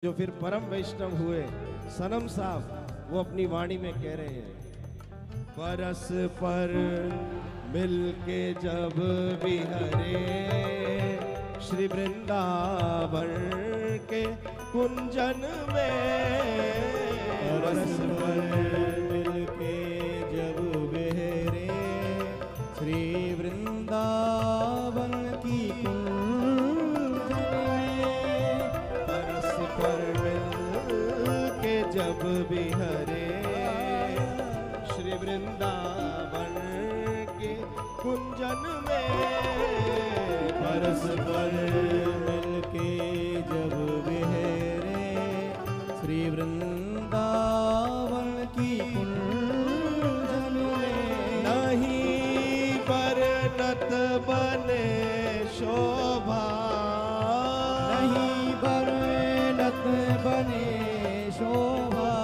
जो फिर परम वैष्णव हुए सनम साहब, वो अपनी वाणी में कह रहे हैं, परस पर मिलके जब बिहरे श्री वृंदावन के कुंजन में, परस पर मिलके जब बिहरे श्री वृंदावन की कुंजन में, परस पर मिलके जब बिहरे श्री वृंदावन के कुंजन में, परस पर मिलके जब बिहरे श्री वृंदावन की कुंजन में, नहीं बरनत बने शोभा, नहीं बरनत बने शोभा,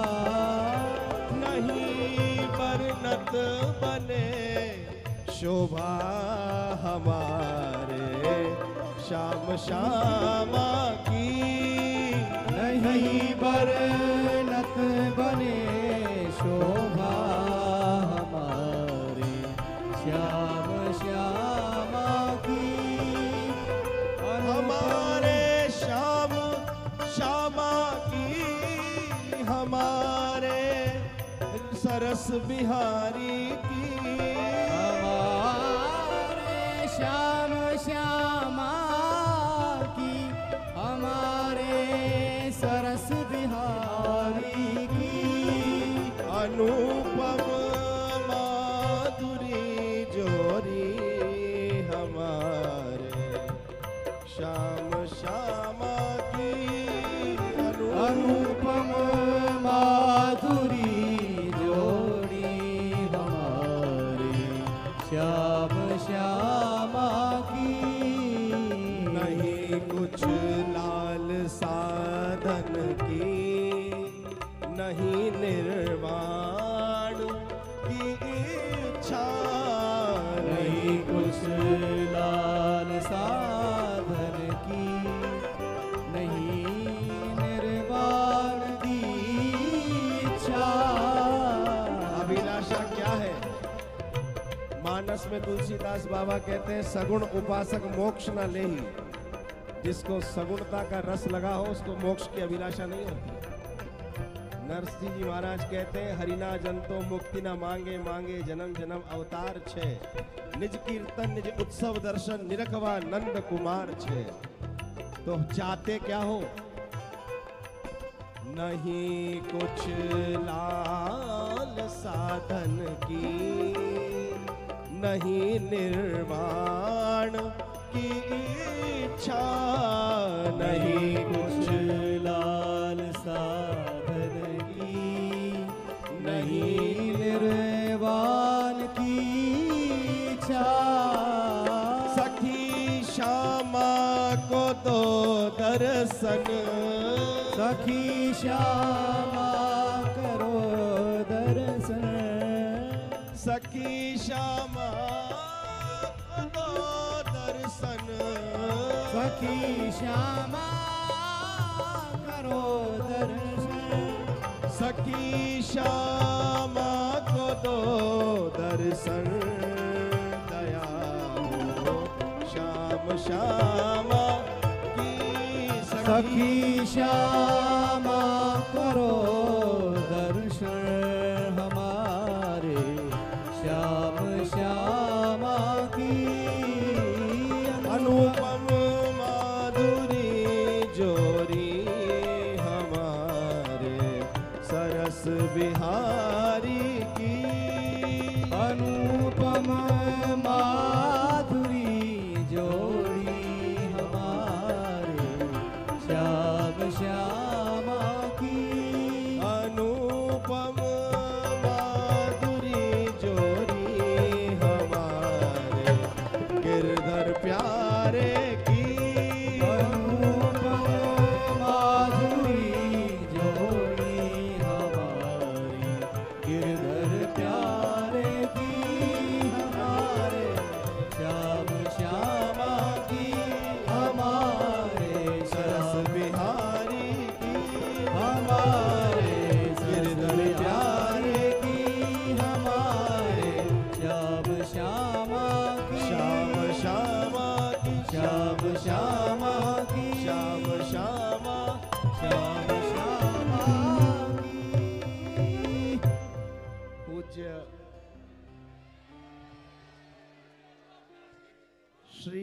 नहीं बरनत बने शोभा हमारे श्याम श्यामा की, नहीं बरनत बने शोभा हमारे श्याम श्यामा की, हमारे श्याम श्यामा की, हमारे सरस बिहारी की, हमारे श्याम श्यामा की, हमारे सरस बिहारी की, अनुपम माधुरी जोरी हमारे श्याम श्यामा की, अनुपम माधुरी जोड़ी हमारे श्याम श्यामा की, नहीं कुछ लाल साधन की, नहीं निर्वाण की इच्छा, नहीं कुछ लाल साधन की, नहीं निर्वाण की इच्छा। अभिलाषा क्या है? मानस में तुलसीदास बाबा कहते हैं, सगुण उपासक मोक्ष न लेही। जिसको सगुणता का रस लगा हो उसको मोक्ष की अभिलाषा नहीं होती। नरसिंह जी महाराज कहते हैं, हरिना जंतो मुक्ति न मांगे, मांगे जन्म जन्म अवतार छे, निज कीर्तन निज उत्सव दर्शन निरखवा नंद कुमार छे। तो चाहते क्या हो? नहीं कुछ लाल साधन की, नहीं निर्वाण की इच्छा, नहीं कुछ लाल साधन की, नहीं निर्वाण की इच्छा। सखी श्यामा को दो दर्शन, सखी श्यामा करो दर्शन, सखी श्यामा को दो दर्शन, सखी श्यामा करो दर्शन, सखी श्यामा को दो दर्शन, दया हो श्याम श्यामा की, सखी श्यामा करो दर्शन हमारे श्याम श्यामा की, अनुपम माधुरी जोरी हमारे सरस बिहारी की, अनुपम माधुरी जोड़ी हमारे श्याम श्यामा की, अनुपम माधुरी जोरी हमारे गिरधर प्यारे की, अनुपम माधुरी जोड़ी हमारी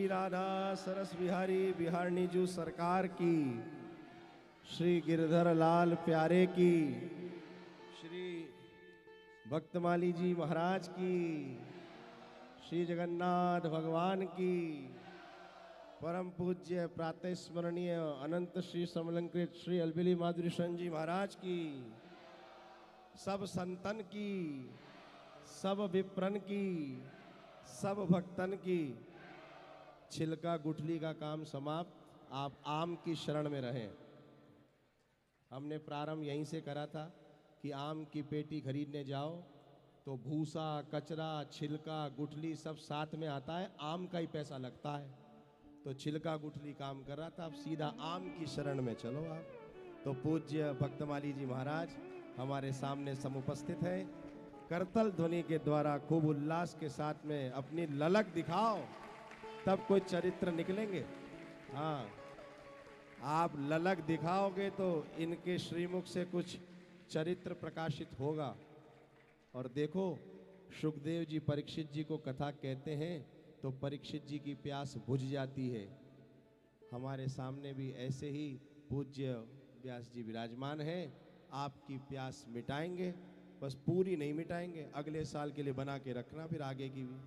श्री राधा सरस बिहारी बिहारनी जू सरकार की, श्री गिरधर लाल प्यारे की, श्री भक्तमाली जी महाराज की, श्री जगन्नाथ भगवान की, परम पूज्य प्रातः स्मरणीय अनंत श्री समलंकृत श्री अलबेली माधुरी शन जी महाराज की, सब संतन की, सब विप्रन की, सब भक्तन की। छिलका गुठली का काम समाप्त, आप आम की शरण में रहें। हमने प्रारंभ यहीं से करा था कि आम की पेटी खरीदने जाओ तो भूसा, कचरा, छिलका, गुठली सब साथ में आता है, आम का ही पैसा लगता है। तो छिलका गुठली काम कर रहा था, अब सीधा आम की शरण में चलो आप। तो पूज्य भक्तमाली जी महाराज हमारे सामने समुपस्थित है। करतल ध्वनि के द्वारा खूब उल्लास के साथ में अपनी ललक दिखाओ, तब कोई चरित्र निकलेंगे। हाँ, आप ललक दिखाओगे तो इनके श्रीमुख से कुछ चरित्र प्रकाशित होगा। और देखो, सुखदेव जी परीक्षित जी को कथा कहते हैं तो परीक्षित जी की प्यास बुझ जाती है। हमारे सामने भी ऐसे ही पूज्य व्यास जी विराजमान हैं, आपकी प्यास मिटाएंगे, बस पूरी नहीं मिटाएंगे, अगले साल के लिए बना के रखना फिर आगे की भी।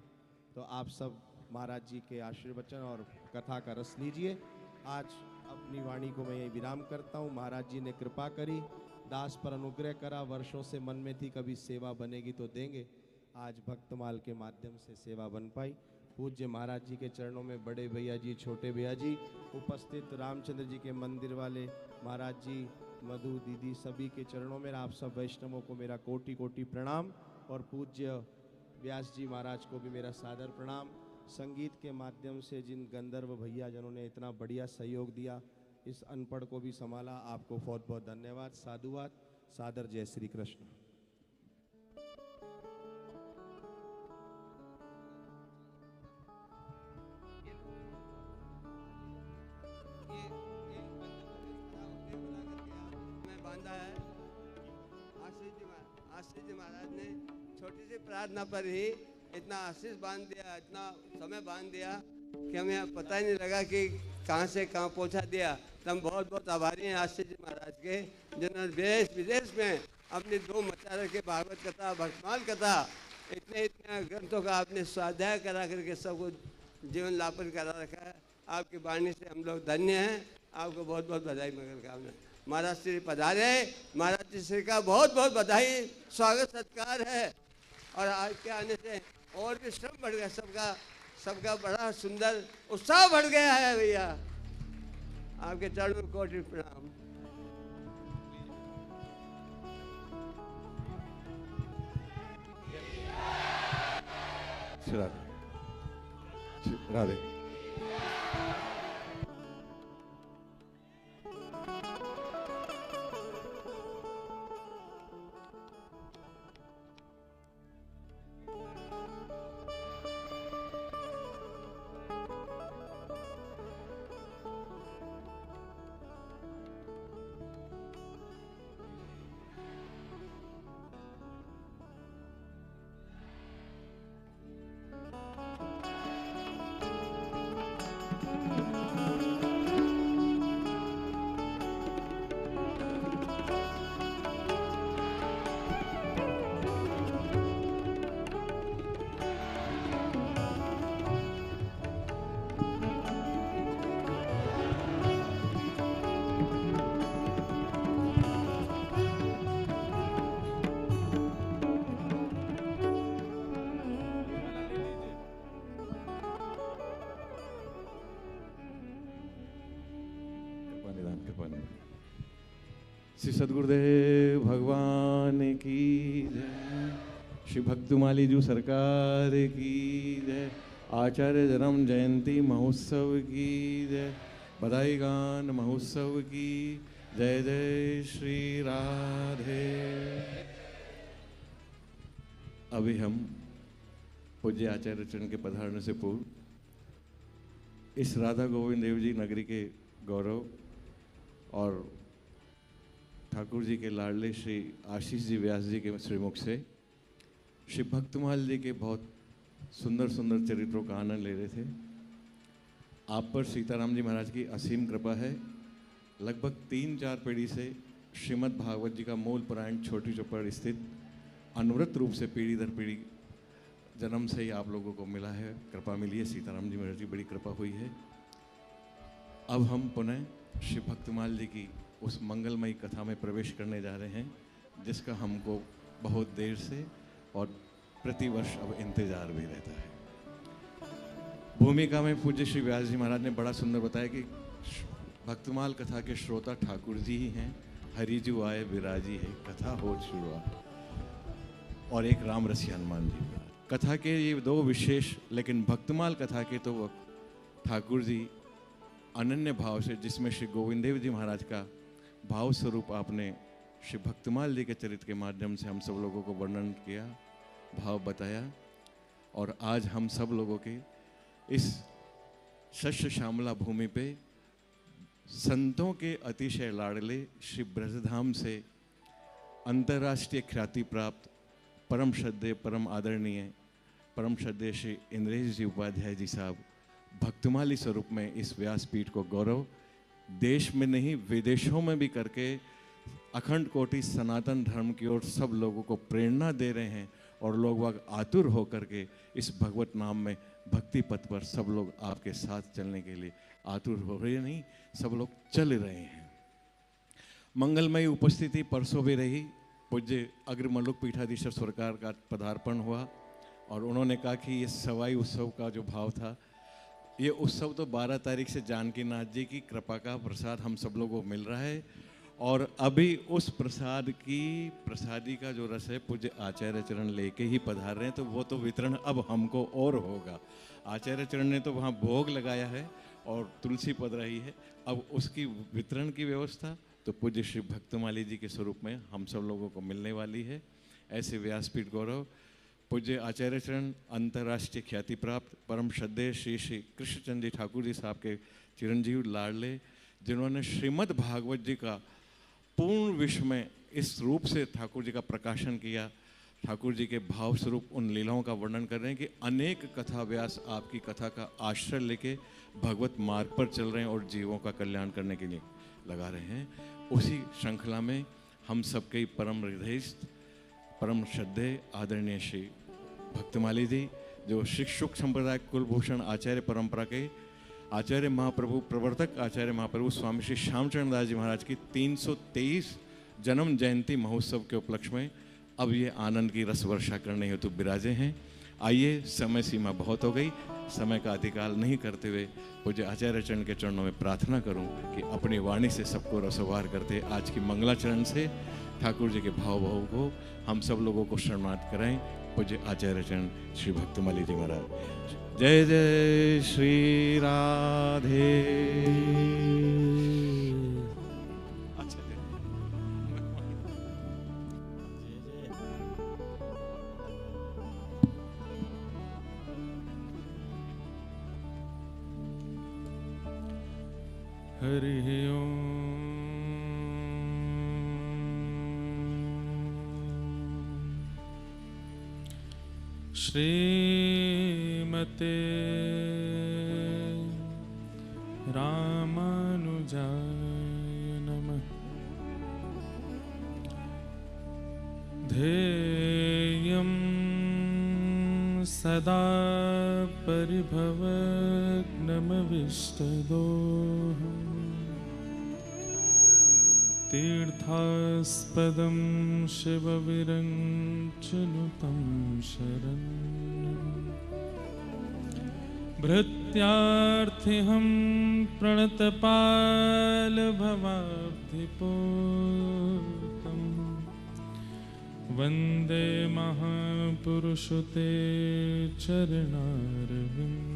तो आप सब महाराज जी के आशीर्वचन और कथा का रस लीजिए। आज अपनी वाणी को मैं यही विराम करता हूँ। महाराज जी ने कृपा करी, दास पर अनुग्रह करा, वर्षों से मन में थी कभी सेवा बनेगी तो देंगे, आज भक्तमाल के माध्यम से सेवा बन पाई। पूज्य महाराज जी के चरणों में बड़े भैया जी, छोटे भैया जी, उपस्थित रामचंद्र जी के मंदिर वाले महाराज जी, मधु दीदी, सभी के चरणों में आप सब वैष्णवों को मेरा कोटि कोटि प्रणाम। और पूज्य व्यास जी महाराज को भी मेरा सादर प्रणाम। संगीत के माध्यम से जिन गंधर्व भैया जिन्होंने इतना बढ़िया सहयोग दिया, इस अनपढ़ को भी संभाला, आपको बहुत बहुत धन्यवाद, साधुवाद, सादर जय श्री कृष्ण। आशीष जी महाराज ने छोटी सी प्रार्थना पर ही इतना आशीष बांध दिया, इतना समय बांध दिया कि हमें पता ही नहीं लगा कि कहाँ से कहाँ पहुँचा दिया। तो हम बहुत बहुत आभारी हैं आशीष जी महाराज के, जिन्होंने देश विदेश में अपनी धूम मचा रखे। भागवत कथा, भक्तमाल कथा, इतने इतने ग्रंथों का आपने स्वाध्याय करा करके सबको जीवन यापन करा रखा है। आपकी वाणी से हम लोग धन्य हैं, आपको बहुत बहुत बधाई मंगल कामना। महाराज श्री पधारे, महाराज श्री का बहुत बहुत बधाई, स्वागत सत्कार है। और आज के आने से और भी श्रम बढ़ गया, सबका बड़ा सुंदर उत्साह बढ़ गया है भैया। आपके चरणों में कोटि प्रणाम। राधे राधे। श्री सद्गुरुदेव भगवान की जय, श्री भक्तमाली जी सरकार की जय, आचार्य जन्म जयंती महोत्सव की जय, बधाई गान महोत्सव की जय। जय श्री राधे। अभी हम पूज्य आचार्य चरण के पधारने से पूर्व इस राधा गोविंद देव जी नगरी के गौरव और ठाकुर जी के लाडले श्री आशीष जी व्यास जी के श्रीमुख से श्री भक्तमाल जी के बहुत सुंदर सुंदर चरित्रों का आनंद ले रहे थे। आप पर सीताराम जी महाराज की असीम कृपा है। लगभग 3-4 पीढ़ी से श्रीमद् भागवत जी का मूल पुराण छोटी चौपड़ स्थित अनवरत रूप से पीढ़ी दर पीढ़ी जन्म से ही आप लोगों को मिला है, कृपा मिली है। सीताराम जी महाराज की बड़ी कृपा हुई है। अब हम पुनः श्री भक्तमाल जी की उस मंगलमयी कथा में प्रवेश करने जा रहे हैं, जिसका हमको बहुत देर से और प्रतिवर्ष अब इंतजार भी रहता है। भूमिका में पूज्य श्री व्यास जी महाराज ने बड़ा सुंदर बताया कि भक्तमाल कथा के श्रोता ठाकुर जी ही हैं। हरिजू आए विराजी है, कथा हो शुरुआत, और एक राम रसी हनुमान जी। कथा के ये दो विशेष, लेकिन भक्तमाल कथा के तो वो ठाकुर जी अनन्य भाव से, जिसमें श्री गोविंद देव जी महाराज का भाव स्वरूप आपने श्री भक्तमाल जी के चरित्र के माध्यम से हम सब लोगों को वर्णन किया, भाव बताया। और आज हम सब लोगों के इस शस्य श्यामला भूमि पे संतों के अतिशय लाडले श्री ब्रजधाम से अंतर्राष्ट्रीय ख्याति प्राप्त परम श्रद्धेय परम आदरणीय परम श्रद्धेय श्री इंद्रेश जी उपाध्याय जी साहब भक्तमाली स्वरूप में इस व्यासपीठ को गौरव देश में नहीं विदेशों में भी करके अखंड कोटि सनातन धर्म की ओर सब लोगों को प्रेरणा दे रहे हैं। और लोग वह आतुर होकर के इस भगवत नाम में भक्ति पथ पर सब लोग आपके साथ चलने के लिए आतुर हो रहे नहीं, सब लोग चल रहे हैं। मंगलमयी उपस्थिति परसों भी रही। पूज्य अग्र मल्लुक पीठाधीश्वर सरकार का पदार्पण हुआ और उन्होंने कहा कि ये सवाई उत्सव का जो भाव था, ये उत्सव तो 12 तारीख से जानकी नाथ जी की कृपा का प्रसाद हम सब लोगों को मिल रहा है। और अभी उस प्रसाद की प्रसादी का जो रस है पूज्य आचार्य चरण लेके ही पधार रहे हैं, तो वो तो वितरण अब हमको और होगा। आचार्य चरण ने तो वहाँ भोग लगाया है और तुलसी पध रही है, अब उसकी वितरण की व्यवस्था तो पूज्य श्री भक्तमाली जी के स्वरूप में हम सब लोगों को मिलने वाली है। ऐसे व्यासपीठ गौरव पूज्य आचार्य चरण अंतर्राष्ट्रीय ख्याति प्राप्त परम श्रद्धेय श्री श्री कृष्णचंद्र जी ठाकुर जी साहब के चिरंजीव लाडले, जिन्होंने श्रीमद् भागवत जी का पूर्ण विश्व में इस रूप से ठाकुर जी का प्रकाशन किया। ठाकुर जी के भाव स्वरूप उन लीलाओं का वर्णन कर रहे हैं कि अनेक कथा व्यास आपकी कथा का आश्रय लेके भगवत मार्ग पर चल रहे हैं और जीवों का कल्याण करने के लिए लगा रहे हैं। उसी श्रृंखला में हम सबके परम हृदय परम श्रद्धेय आदरणीय श्री भक्तमाली जी, जो शिक्षुक संप्रदाय कुलभूषण आचार्य परंपरा के आचार्य महाप्रभु प्रवर्तक आचार्य महाप्रभु स्वामी श्री श्यामचरण दास जी महाराज की 323 जन्म जयंती महोत्सव के उपलक्ष्य में अब ये आनंद की रस वर्षा करने हेतु विराजे हैं। आइए, समय सीमा बहुत हो गई, समय का अतिकाल नहीं करते हुए पूज्य आचार्य चरण के चरणों में प्रार्थना करूं कि अपनी वाणी से सबको रसोवार करते आज की मंगलाचरण से ठाकुर जी के भाव को हम सब लोगों को शरणार्थ कराएं। पूज्य आचार्य चरण श्री भक्तमाली जी महाराज। जय जय श्री राधे। अच्छा हरि ओम। श्रीमते रामानुजाय नमः। ध्येयं सदा परिभवग्नमविष्टदोहम् तीर्थास्पदं शिवविरञ्चनुतं शरण्यम् भृत्यार्थिहं प्रणतपालभवाब्धिपूतं वन्दे महापुरुषते चरणारविन्दम्।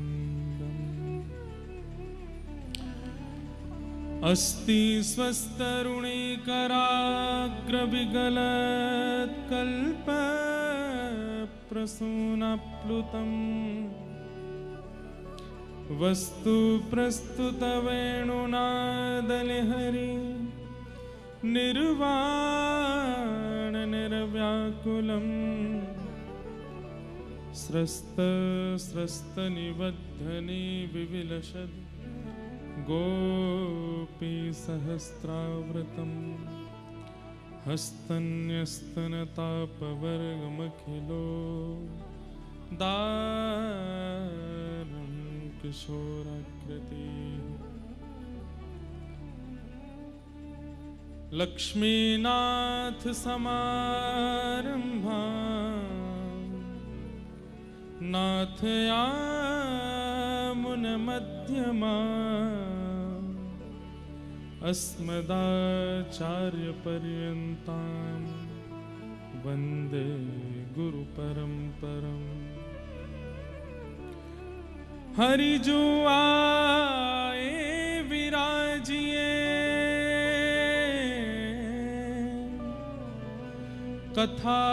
अस्ति स्वस्तरुणीकराग्रविगलत्कल्पप्रसूनप्लुतम् वस्तु प्रस्तुतवेणुनादलहरि निर्वाण निर्व्याकुलम् स्रस्तनिबद्धनि विविलसद् गोपीसहस्रावृतं हस्तन्यस्तनतापवर्गमखिलो दारं किशोराकृतिः लक्ष्मीनाथ समारंभा नाथयामुन मध्यमा अस्मदाचार्यपर्यन्तां वन्दे गुरुपरम्परम् हरिजु आए विराजिए कथा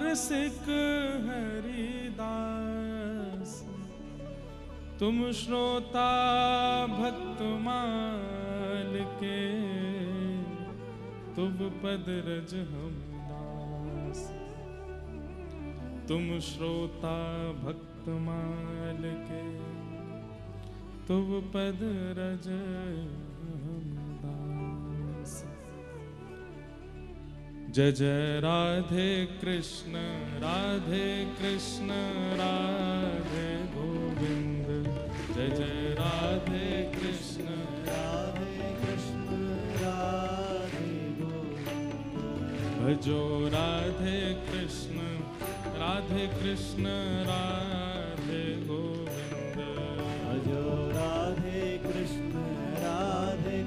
रसिक हरिदास तुम श्रोता भक्तमाल के तुम पद रज हम दास तुम श्रोता भक्तमाल के तुम पद रज हम दास। जय जय राधे कृष्ण राधे गोविंद जय जय राधे कृष्ण गोविंद भजो राधे कृष्ण राधे गोविंद भजो राधे कृष्ण राधे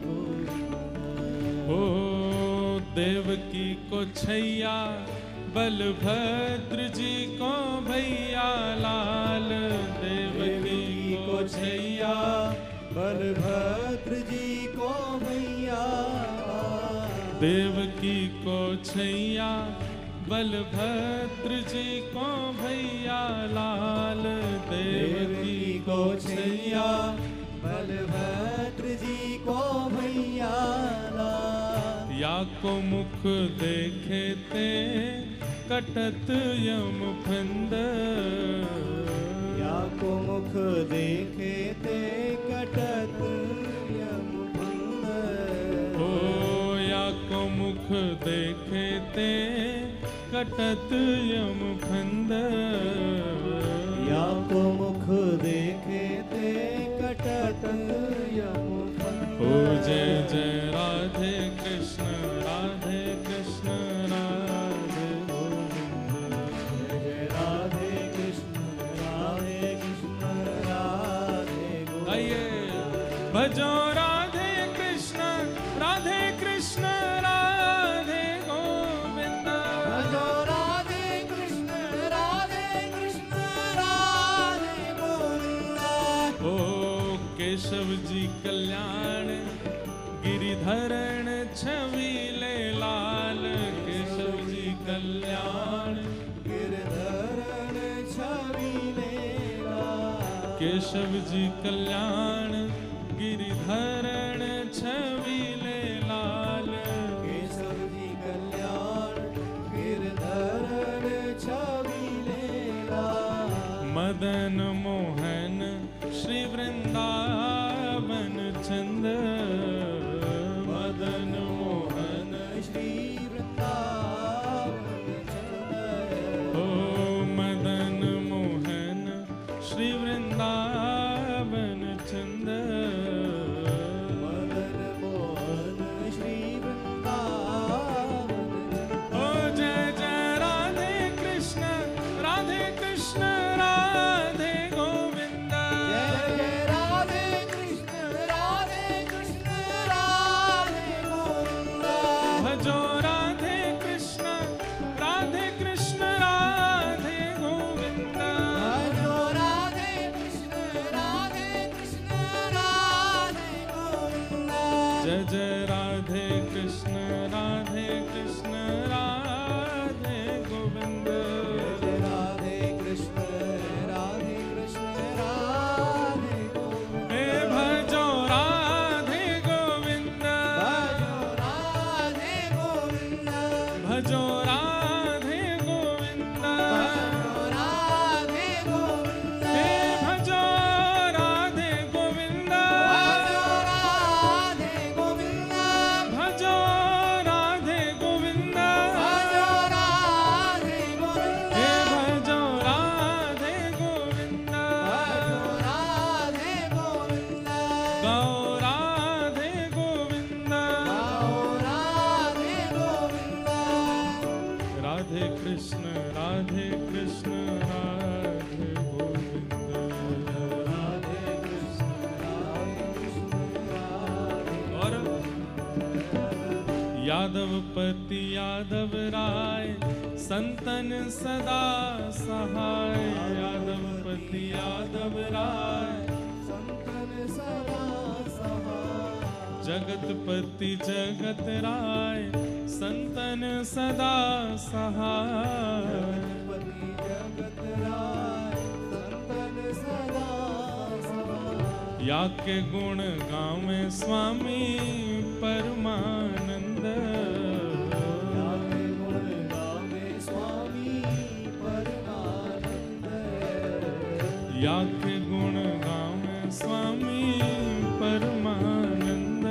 गोविंद। ओ देवकी को छैया बलभद्र जी को भैया लाल देवकी को छैया बलभद्र जी को भैया देवकी को छैया बलभद्र जी को भैया लाल देवकी को छैया बलभद्र जी को भैया या को मुख देखे ते कटत यम फंद या को मुख देखे ते कटत यम फंद ओ या को मुख देखे ते कटत यम फंद या को मुख देखे ते कटत यम फंद। ओ जय जय राधे कृष्ण राधे गोविंद जय राधे कृष्ण राधे गोविंद। आइए भजो राधे कृष्ण राधे गोविंद भजो राधे कृष्ण राधे गोविंद। ओ केशव जी कल्याण गिरिधरण छवीले लाल केशव जी कल्याण गिरधरण छवीले केशव जी कल्याण गिरिधरण छवीले लाल केशव जी कल्याण गिरधरण छवीले मदन मोहन श्री वृंदावन चंद मदन मोहन श्री वृंदावन चंद। ओ मदन मोहन श्री वृंदावन चंद मदन मोहन श्री वृंदावन चंद। ओ जय जय राधे कृष्ण राधे गोविंद जय जय राधे कृष्ण राधे गोविंद। भजो राधे कृष्ण राधे गोविंद भजो राधे कृष्ण राधे गोविंद। जय जय राधे कृष्ण राधे गोविंद जय राधे कृष्ण राधे गोविंद। हे भजो राधे गोविंद भजो राधे गोविंद भजो राधे गोविंद राधे गोविंद। हे भजो यादवपति यादव राय संतन सदा सहाय। यादवपति यादव राय संतन सदा सहाय। जगतपति जगत राय संतन सदा सहाय। जगतपति जगत राय संतन सदा सहाय। या के गुण गावे स्वामी परमानंद। या के गुण गावे स्वामी परमानंद। या के गुण गावे स्वामी परमानंद।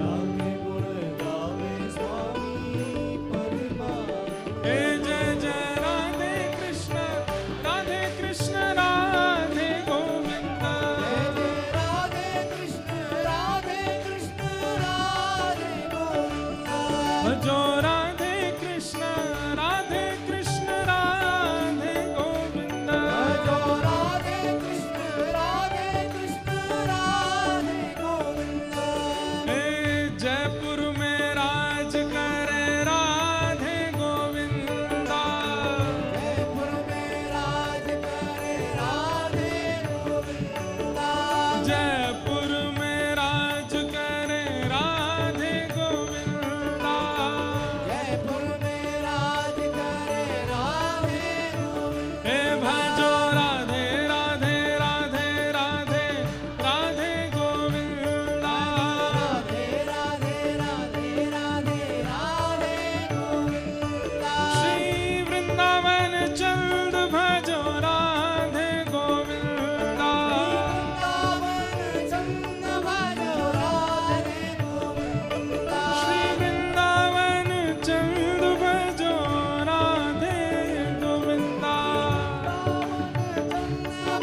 या के गुण गावे स्वामी परमानंद। हे जय जय राधे कृष्ण राधे गोविंद। राधे कृष्ण राधे गोविंद। भजो राधे कृष्ण राधे गोविंद। भजो राधे कृष्ण राधे गोविंद। हे जयपुर में राज करे राधे गोविंदा। जयपुर में राज करे राधे गोविंदा। जयपुर में राज करे राधे गोविंदा। जयपुर में राज करे राधे गोविंदा। हे भजो राधे राधे राधे राधे राधे गोविंदा। राधे राधे राधे राधे राधे गोविंदा। श्री वृंदावन चंद भजो राधे गोविंदा। वृंदावन चंद भजो राधे गोविंदा। श्री वृंदावन चंद भजो राधे गोविंदा।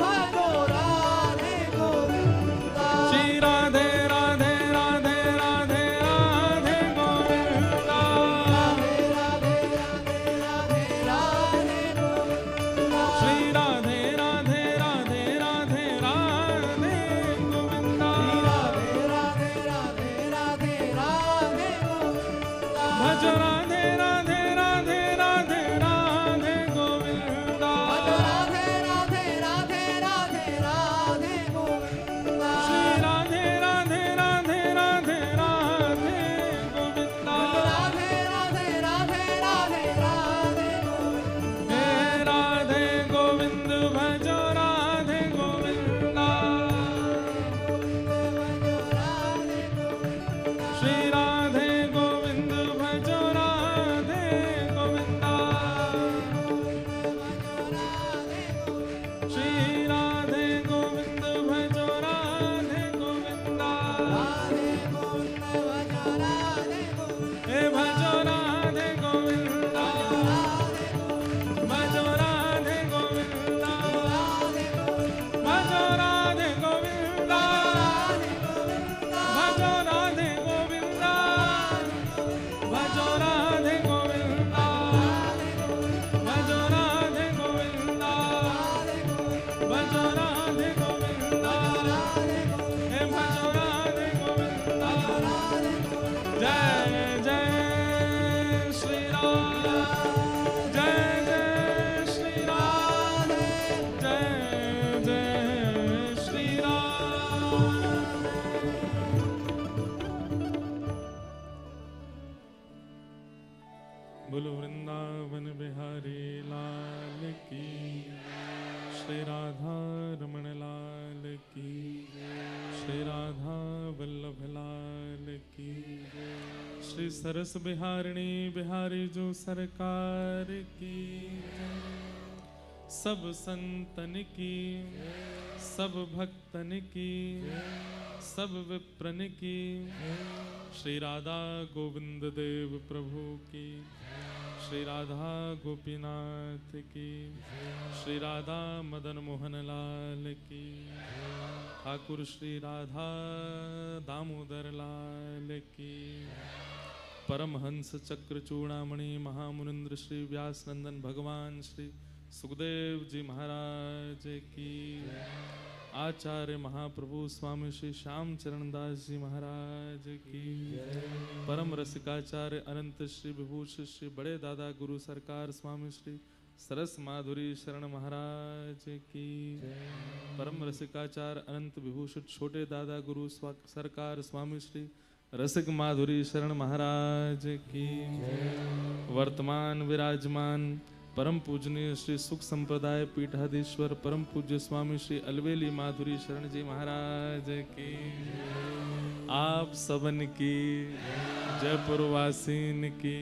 भजो राधे गोविंदा। श्री राधे राधे राधे राधे राधे गोविंदा। राधे राधे राधे राधे राधे गोविंदा। श्री राधे राधे राधे राधे राधे गोविंदा। राधे राधे राधे राधे राधे गोविंदा। भजो राधे राधे राधे राधे राधे गोविंदा। राधे राधे राधे राधे राधे गोविंदा। श्री राधे राधे राधे राधे राधे गोविंदा। राधे राधे राधे राधे राधे गोविंदा। हे राधे गोविंद भजो राधे गोविंदा। श्री राधे गोविंद भजो राधे गोविंदा। श्री राधे गोविंद भजो राधे गोविंदा। हे भजो राधे गोविंदा। भजो राधे गोविंदा। भजो राधे गोविंदा। भजो राधे गोविंदा। भजो राधे गोविंदा। भजो राधे गोविंदा। भजो राधे गोविंदा। हे भजो राधे गोविंदा। जय जय श्री राम। जय जय श्री राम। जय जय श्री राम। बोलो वृंदावन बिहारी लाल की। श्री राधा रमण लाल की। श्री राधा वल्लभ लाल की। श्री सरस बिहारिणी बिहारी जो सरकार की। सब संतन की सब भक्तन की सब विप्रन की। श्री राधा गोविंद देव प्रभु की। श्री राधा गोपीनाथ की। श्री राधा मदन मोहन लाल की। ठाकुर श्री राधा दामोदर लाल की। परमहंस चक्र चूड़ामणि महामुनिंद्र श्री व्यास नंदन भगवान श्री सुखदेव जी महाराज की। आचार्य महाप्रभु स्वामी श्री श्याम चरण दास जी महाराज की। परम रसिकाचार्य अनंत श्री विभूषित श्री बड़े दादा गुरु सरकार स्वामी श्री सरस माधुरी शरण महाराज की। परम रसिकाचार्य अनंत विभूषित छोटे दादा गुरु सरकार स्वामी श्री रसिक माधुरी शरण महाराज की। वर्तमान विराजमान परम पूजनीय श्री सुख संप्रदाय पीठाधीश्वर परम पूज्य स्वामी श्री अलवेली माधुरी शरण जी महाराज की। आप सबन की जयपुर वासीन की।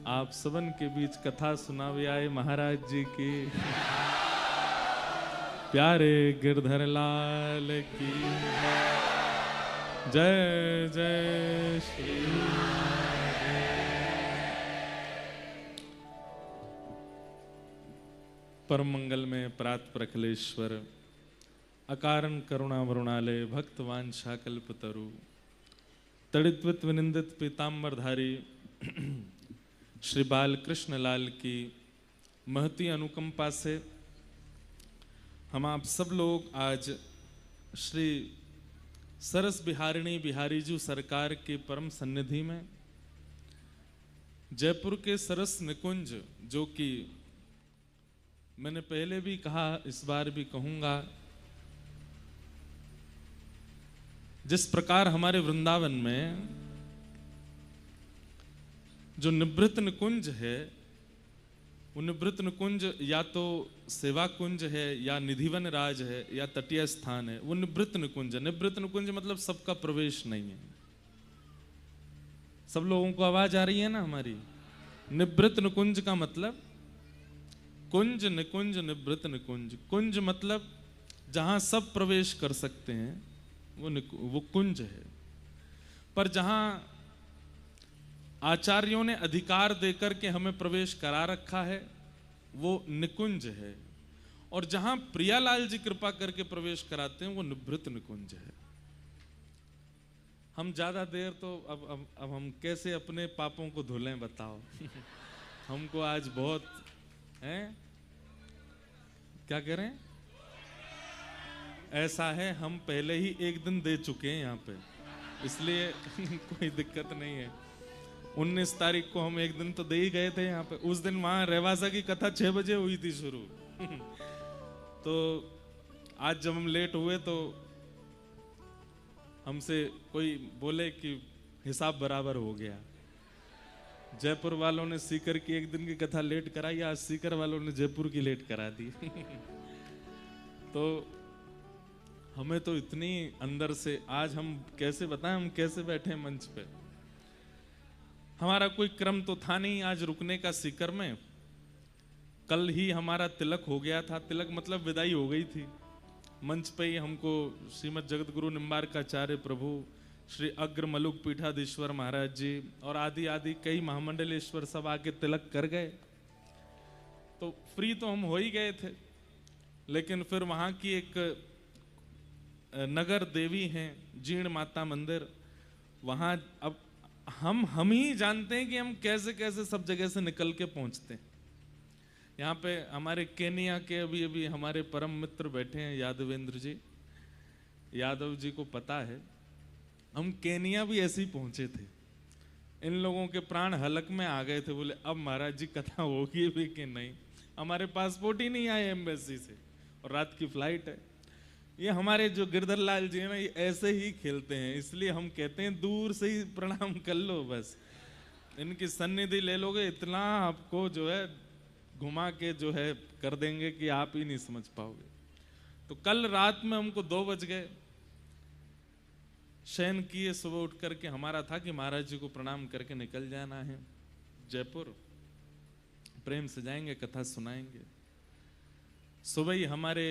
आप सबन के बीच कथा सुनावे आए महाराज जी की। प्यारे गिरधर लाल की जय जय श्री। परम मंगल में प्रात प्रखलेश्वर अकारण करुणा वरुणालय भक्तवान शाकल्पतरु तड़ित्वित विनिंदित पीताम्बरधारी श्री बाल कृष्ण लाल की महती अनुकंपा से हम आप सब लोग आज श्री सरस बिहारिणी बिहारी जी सरकार के परम सन्निधि में जयपुर के सरस निकुंज, जो कि मैंने पहले भी कहा इस बार भी कहूंगा, जिस प्रकार हमारे वृंदावन में जो निवृत्त निकुंज है, वो निवृत्त निकुंज या तो सेवा कुंज है या निधिवन राज है या तटीय स्थान है, वो निवृत्त निकुंज है। निवृत्त निकुंज मतलब सबका प्रवेश नहीं है। सब लोगों को आवाज आ रही है ना हमारी? निवृत्त निकुंज का मतलब कुंज, निकुंज, निवृत्त निकुंज। कुंज मतलब जहां सब प्रवेश कर सकते हैं, वो कुंज है। पर जहां आचार्यों ने अधिकार देकर के हमें प्रवेश करा रखा है, वो निकुंज है। और जहां प्रियालाल जी कृपा करके प्रवेश कराते हैं, वो निवृत्त निकुंज है। हम ज्यादा देर तो अब हम कैसे अपने पापों को धुलें बताओ। हमको आज बहुत है, क्या करें, ऐसा है हम पहले ही एक दिन दे चुके हैं यहाँ पे, इसलिए कोई दिक्कत नहीं है। 19 तारीख को हम एक दिन तो दे ही गए थे यहाँ पे। उस दिन वहां रेवासा की कथा 6 बजे हुई थी शुरू। तो आज जब हम लेट हुए तो हमसे कोई बोले कि हिसाब बराबर हो गया। जयपुर वालों ने सीकर की एक दिन की कथा लेट कराई, आज सीकर वालों ने जयपुर की लेट करा दी। तो हमें तो इतनी अंदर से आज हम कैसे बताएं, हम कैसे बैठे मंच पे। हमारा कोई क्रम तो था नहीं आज रुकने का सीकर में। कल ही हमारा तिलक हो गया था। तिलक मतलब विदाई हो गई थी। मंच पे ही हमको श्रीमद जगत गुरु निम्बारकाचार्य प्रभु श्री अग्र मलुक पीठाधीश्वर महाराज जी और आदि आदि कई महामंडलेश्वर सब आके तिलक कर गए। तो फ्री तो हम हो ही गए थे, लेकिन फिर वहां की एक नगर देवी हैं जीर्ण माता मंदिर, वहां अब हम ही जानते हैं कि हम कैसे कैसे सब जगह से निकल के पहुंचते हैं। यहाँ पे हमारे केनिया के अभी अभी हमारे परम मित्र बैठे हैं यादवेंद्र जी, यादव जी को पता है हम केनिया भी ऐसे ही पहुंचे थे। इन लोगों के प्राण हलक में आ गए थे। बोले अब महाराज जी कथा होगी भी कि नहीं, हमारे पासपोर्ट ही नहीं आए एम्बेसी से और रात की फ्लाइट है। ये हमारे जो गिरधर लाल जी है ना, ये ऐसे ही खेलते हैं, इसलिए हम कहते हैं दूर से ही प्रणाम कर लो, बस इनकी सन्निधि ले लोगे, इतना आपको जो है घुमा के जो है कर देंगे कि आप ही नहीं समझ पाओगे। तो कल रात में हमको 2 बज गए, शयन किए। सुबह उठ करके हमारा था कि महाराज जी को प्रणाम करके निकल जाना है जयपुर, प्रेम से जाएंगे, कथा सुनाएंगे। सुबह ही हमारे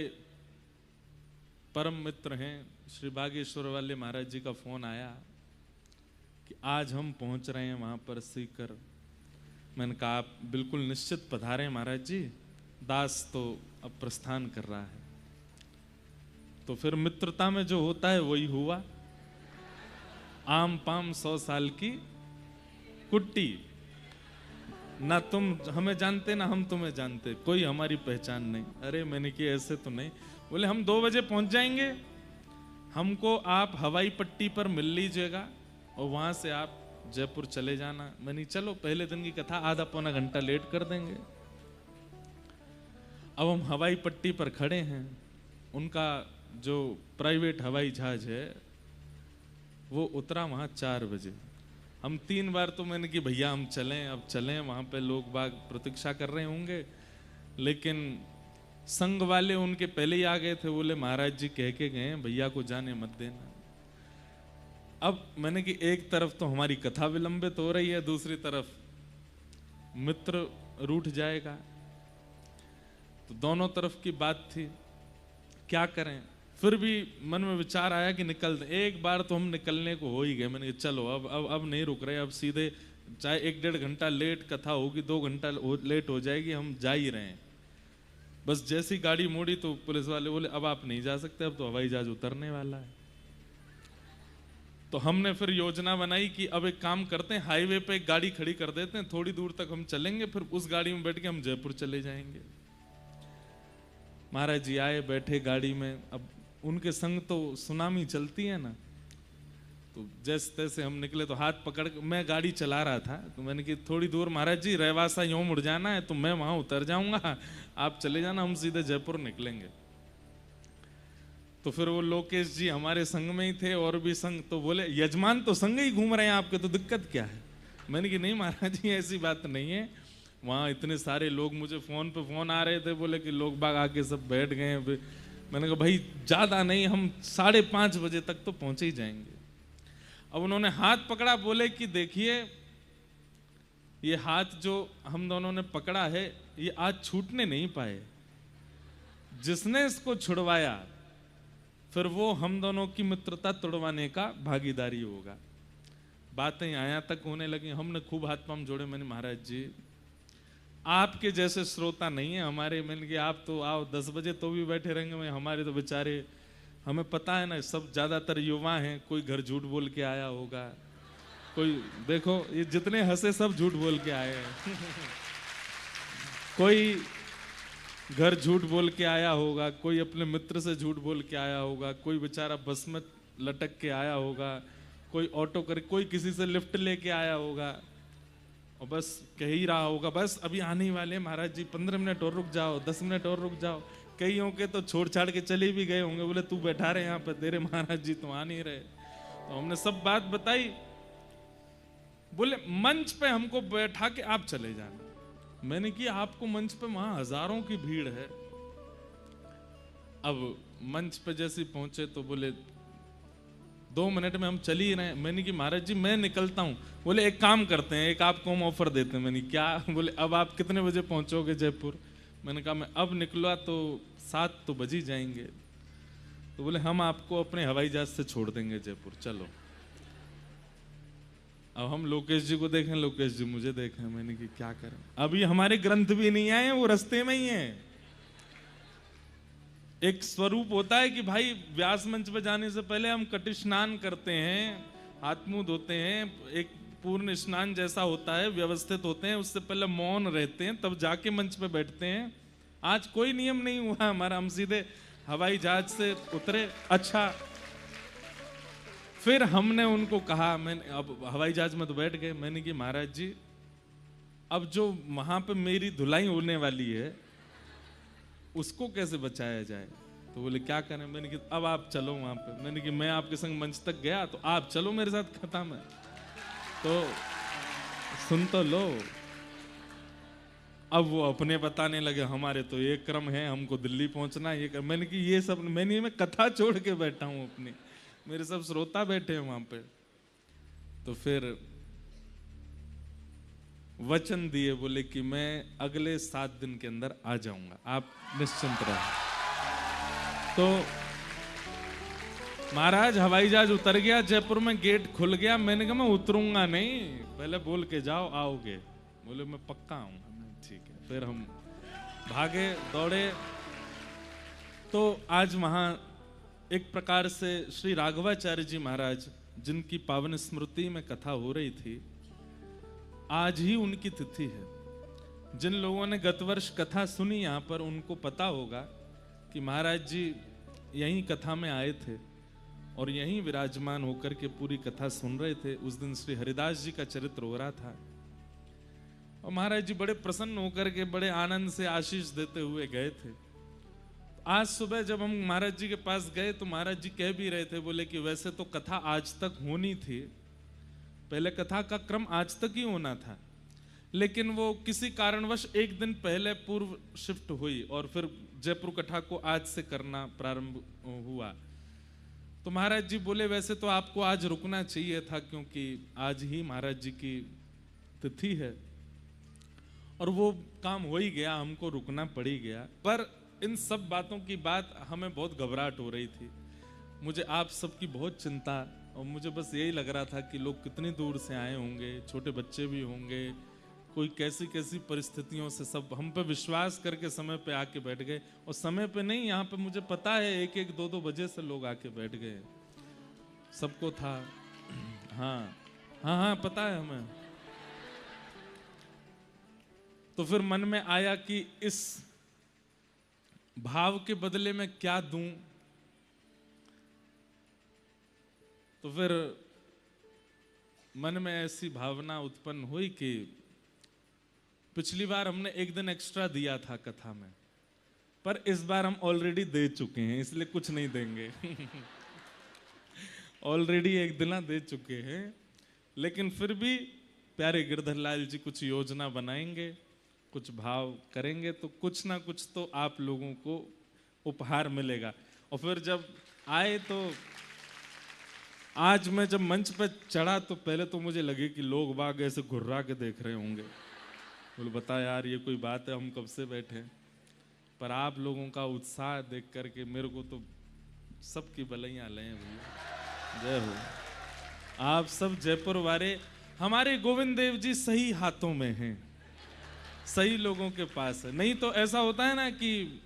परम मित्र हैं श्री बागेश्वर वाले महाराज जी का फोन आया कि आज हम पहुंच रहे हैं वहां पर सीकर। मैंने कहा आप बिल्कुल निश्चित पधारें महाराज जी, दास तो अब प्रस्थान कर रहा है। तो फिर मित्रता में जो होता है वही हुआ। आम पाम 100 साल की कुट्टी, ना तुम हमें जानते ना हम तुम्हें जानते, कोई हमारी पहचान नहीं। अरे मैंने कि ऐसे तो नहीं। बोले हम 2 बजे पहुंच जाएंगे, हमको आप हवाई पट्टी पर मिल लीजिएगा, और वहां से आप जयपुर चले जाना। मैंने चलो पहले दिन की कथा आधा पौना घंटा लेट कर देंगे। अब हम हवाई पट्टी पर खड़े हैं, उनका जो प्राइवेट हवाई जहाज है वो उतरा वहां 4 बजे। हम 3 बार तो मैंने कि भैया हम चलें, अब चलें, वहां पे लोग बाग प्रतीक्षा कर रहे होंगे, लेकिन संघ वाले उनके पहले ही आ गए थे। बोले महाराज जी कह के गए भैया को जाने मत देना। अब मैंने कि एक तरफ तो हमारी कथा विलंबित हो रही है, दूसरी तरफ मित्र रूठ जाएगा, तो दोनों तरफ की बात थी, क्या करें। फिर भी मन में विचार आया कि निकल दें। एक बार तो हम निकलने को हो ही गए। मैंने कहा चलो अब नहीं रुक रहे, अब सीधे चाहे 1-1.5 घंटा लेट कथा होगी, 2 घंटा लेट हो जाएगी, हम जा ही रहे हैं। बस जैसी गाड़ी मोड़ी तो पुलिस वाले बोले अब आप नहीं जा सकते, अब तो हवाई जहाज उतरने वाला है। तो हमने फिर योजना बनाई कि अब एक काम करते हैं, हाईवे पे एक गाड़ी खड़ी कर देते हैं, थोड़ी दूर तक हम चलेंगे, फिर उस गाड़ी में बैठ के हम जयपुर चले जाएंगे। महाराज जी आए, बैठे गाड़ी में। अब उनके संग तो सुनामी चलती है ना, तो जैसे तैसे हम निकले। तो हाथ पकड़ के, मैं गाड़ी चला रहा था, तो मैंने कि थोड़ी दूर महाराज जी रहवासा यूं मुड़ जाना है, तो मैं वहां उतर जाऊंगा, आप चले जाना, हम सीधे जयपुर निकलेंगे। तो फिर वो लोकेश जी हमारे संग में ही थे, और भी संग, तो बोले यजमान तो संग ही घूम रहे हैं आपके, तो दिक्कत क्या है। मैंने कि नहीं महाराज जी ऐसी बात नहीं है, वहाँ इतने सारे लोग, मुझे फोन पे फोन आ रहे थे, बोले कि लोग बाग आके सब बैठ गए हैं। मैंने कहा भाई ज्यादा नहीं, हम 5:30 बजे तक तो पहुंचे ही जाएंगे। अब उन्होंने हाथ पकड़ा, बोले कि देखिए ये हाथ जो हम दोनों ने पकड़ा है ये आज छूटने नहीं पाए, जिसने इसको छुड़वाया फिर वो हम दोनों की मित्रता तोड़वाने का भागीदारी होगा। बातें यहाँ तक होने लगी, हमने खूब हाथ पांव जोड़े। मैंने महाराज जी आपके जैसे श्रोता नहीं है हमारे, मैंने कि आप तो आओ 10 बजे तो भी बैठे रहेंगे, हमारे तो बेचारे, हमें पता है ना सब ज्यादातर युवा हैं, कोई घर झूठ बोल के आया होगा, कोई देखो ये जितने हंसे सब झूठ बोल के आए हैं कोई घर झूठ बोल के आया होगा, कोई अपने मित्र से झूठ बोल के आया होगा, कोई बेचारा बस में लटक के आया होगा, कोई ऑटो कर, कोई किसी से लिफ्ट लेके आया होगा, और बस कह ही रहा होगा बस अभी आने ही वाले महाराज जी, 15 मिनट और रुक जाओ, 10 मिनट और रुक जाओ। कईयों के तो छोड़ छाड़ के चले भी गए होंगे, बोले तू बैठा रहे यहाँ पे, तेरे महाराज जी तो आ नहीं रहे। तो हमने सब बात बताई, बोले मंच पे हमको बैठा के आप चले जाना। मैंने कि आपको मंच पे वहां हजारों की भीड़ है। अब मंच पे जैसे पहुंचे तो बोले 2 मिनट में हम चल ही रहे। मैंने कि महाराज जी मैं निकलता हूँ। बोले एक काम करते हैं, एक आपको हम ऑफर देते हैं। मैंने क्या? बोले अब आप कितने बजे पहुंचोगे जयपुर? मैंने कहा मैं अब निकला तो 7 तो बज ही जाएंगे। तो बोले हम आपको अपने हवाई जहाज से छोड़ देंगे जयपुर, चलो। अब हम लोकेश जी को देखें, लोकेश जी मुझे देखें। मैंने कि क्या करें, अभी हमारे ग्रंथ भी नहीं आए, वो रास्ते में ही हैं। एक स्वरूप होता है कि भाई व्यास मंच पे जाने से पहले हम कटी स्नान करते हैं, हाथ मुंह धोते हैं, एक पूर्ण स्नान जैसा होता है, व्यवस्थित होते हैं, उससे पहले मौन रहते हैं, तब जाके मंच पे बैठते हैं। आज कोई नियम नहीं हुआ हमारा, हम सीधे हवाई जहाज से उतरे। अच्छा, फिर हमने उनको कहा, मैंने अब हवाई जहाज में तो बैठ गए। मैंने कि महाराज जी अब जो वहां पे मेरी धुलाई होने वाली है उसको कैसे बचाया जाए? तो बोले क्या करें? मैंने कि अब आप चलो वहां पे। मैंने कि मैं आपके संग मंच तक गया तो आप चलो मेरे साथ, खत्म है। तो सुन तो लो। अब वो अपने बताने लगे हमारे तो ये क्रम है, हमको दिल्ली पहुंचना है, ये मैंने कि ये सब मैंने मैं कथा छोड़ के बैठा हूं अपनी, मेरे सब श्रोता बैठे हैं वहां पे। तो फिर वचन दिए, बोले कि मैं अगले 7 दिन के अंदर आ जाऊंगा, आप निश्चिंत रहो। तो महाराज हवाई जहाज उतर गया, जयपुर में गेट खुल गया। मैंने कहा मैं उतरूंगा नहीं, पहले बोल के जाओ आओगे। बोले मैं पक्का आऊंगा। ठीक है। फिर हम भागे दौड़े। तो आज वहां एक प्रकार से श्री राघवाचार्य जी महाराज, जिनकी पावन स्मृति में कथा हो रही थी, आज ही उनकी तिथि है। जिन लोगों ने गत वर्ष कथा सुनी यहाँ पर, उनको पता होगा कि महाराज जी यहीं कथा में आए थे और यहीं विराजमान होकर के पूरी कथा सुन रहे थे। उस दिन श्री हरिदास जी का चरित्र हो रहा था और महाराज जी बड़े प्रसन्न होकर के बड़े आनंद से आशीष देते हुए गए थे। आज सुबह जब हम महाराज जी के पास गए तो महाराज जी कह भी रहे थे, बोले कि वैसे तो कथा आज तक होनी थी, पहले कथा का क्रम आज तक ही होना था, लेकिन वो किसी कारणवश एक दिन पहले पूर्व शिफ्ट हुई और फिर जयपुर कथा को आज से करना प्रारंभ हुआ। तो महाराज जी बोले वैसे तो आपको आज रुकना चाहिए था, क्योंकि आज ही महाराज जी की तिथि है और वो काम हो ही गया, हमको रुकना पड़ ही गया। पर इन सब बातों की बात हमें बहुत घबराहट हो रही थी। मुझे आप सबकी बहुत चिंता, और मुझे बस यही लग रहा था कि लोग कितनी दूर से आए होंगे, छोटे बच्चे भी होंगे, कोई कैसी कैसी परिस्थितियों से सब हम पे विश्वास करके समय पे आके बैठ गए। और समय पे नहीं, यहाँ पे मुझे पता है 1-1, 2-2 बजे से लोग आके बैठ गए, सबको था। हाँ हाँ हाँ पता है हमें। तो फिर मन में आया कि इस भाव के बदले में क्या दूं। तो फिर मन में ऐसी भावना उत्पन्न हुई कि पिछली बार हमने 1 दिन एक्स्ट्रा दिया था कथा में, पर इस बार हम ऑलरेडी दे चुके हैं, इसलिए कुछ नहीं देंगे। ऑलरेडी 1 दिन दे चुके हैं, लेकिन फिर भी प्यारे गिरधर लाल जी कुछ योजना बनाएंगे, कुछ भाव करेंगे, तो कुछ ना कुछ तो आप लोगों को उपहार मिलेगा। और फिर जब आए तो आज मैं जब मंच पर चढ़ा तो पहले तो मुझे लगे कि लोग बाग ऐसे घुर्रा के देख रहे होंगे, बोले बता यार ये कोई बात है, हम कब से बैठे हैं। पर आप लोगों का उत्साह देख करके मेरे को तो सबकी बलैयां ले भैया, जय हो। आप सब जयपुर वाले, हमारे गोविंद देव जी सही हाथों में हैं, सही लोगों के पास है। नहीं तो ऐसा होता है ना कि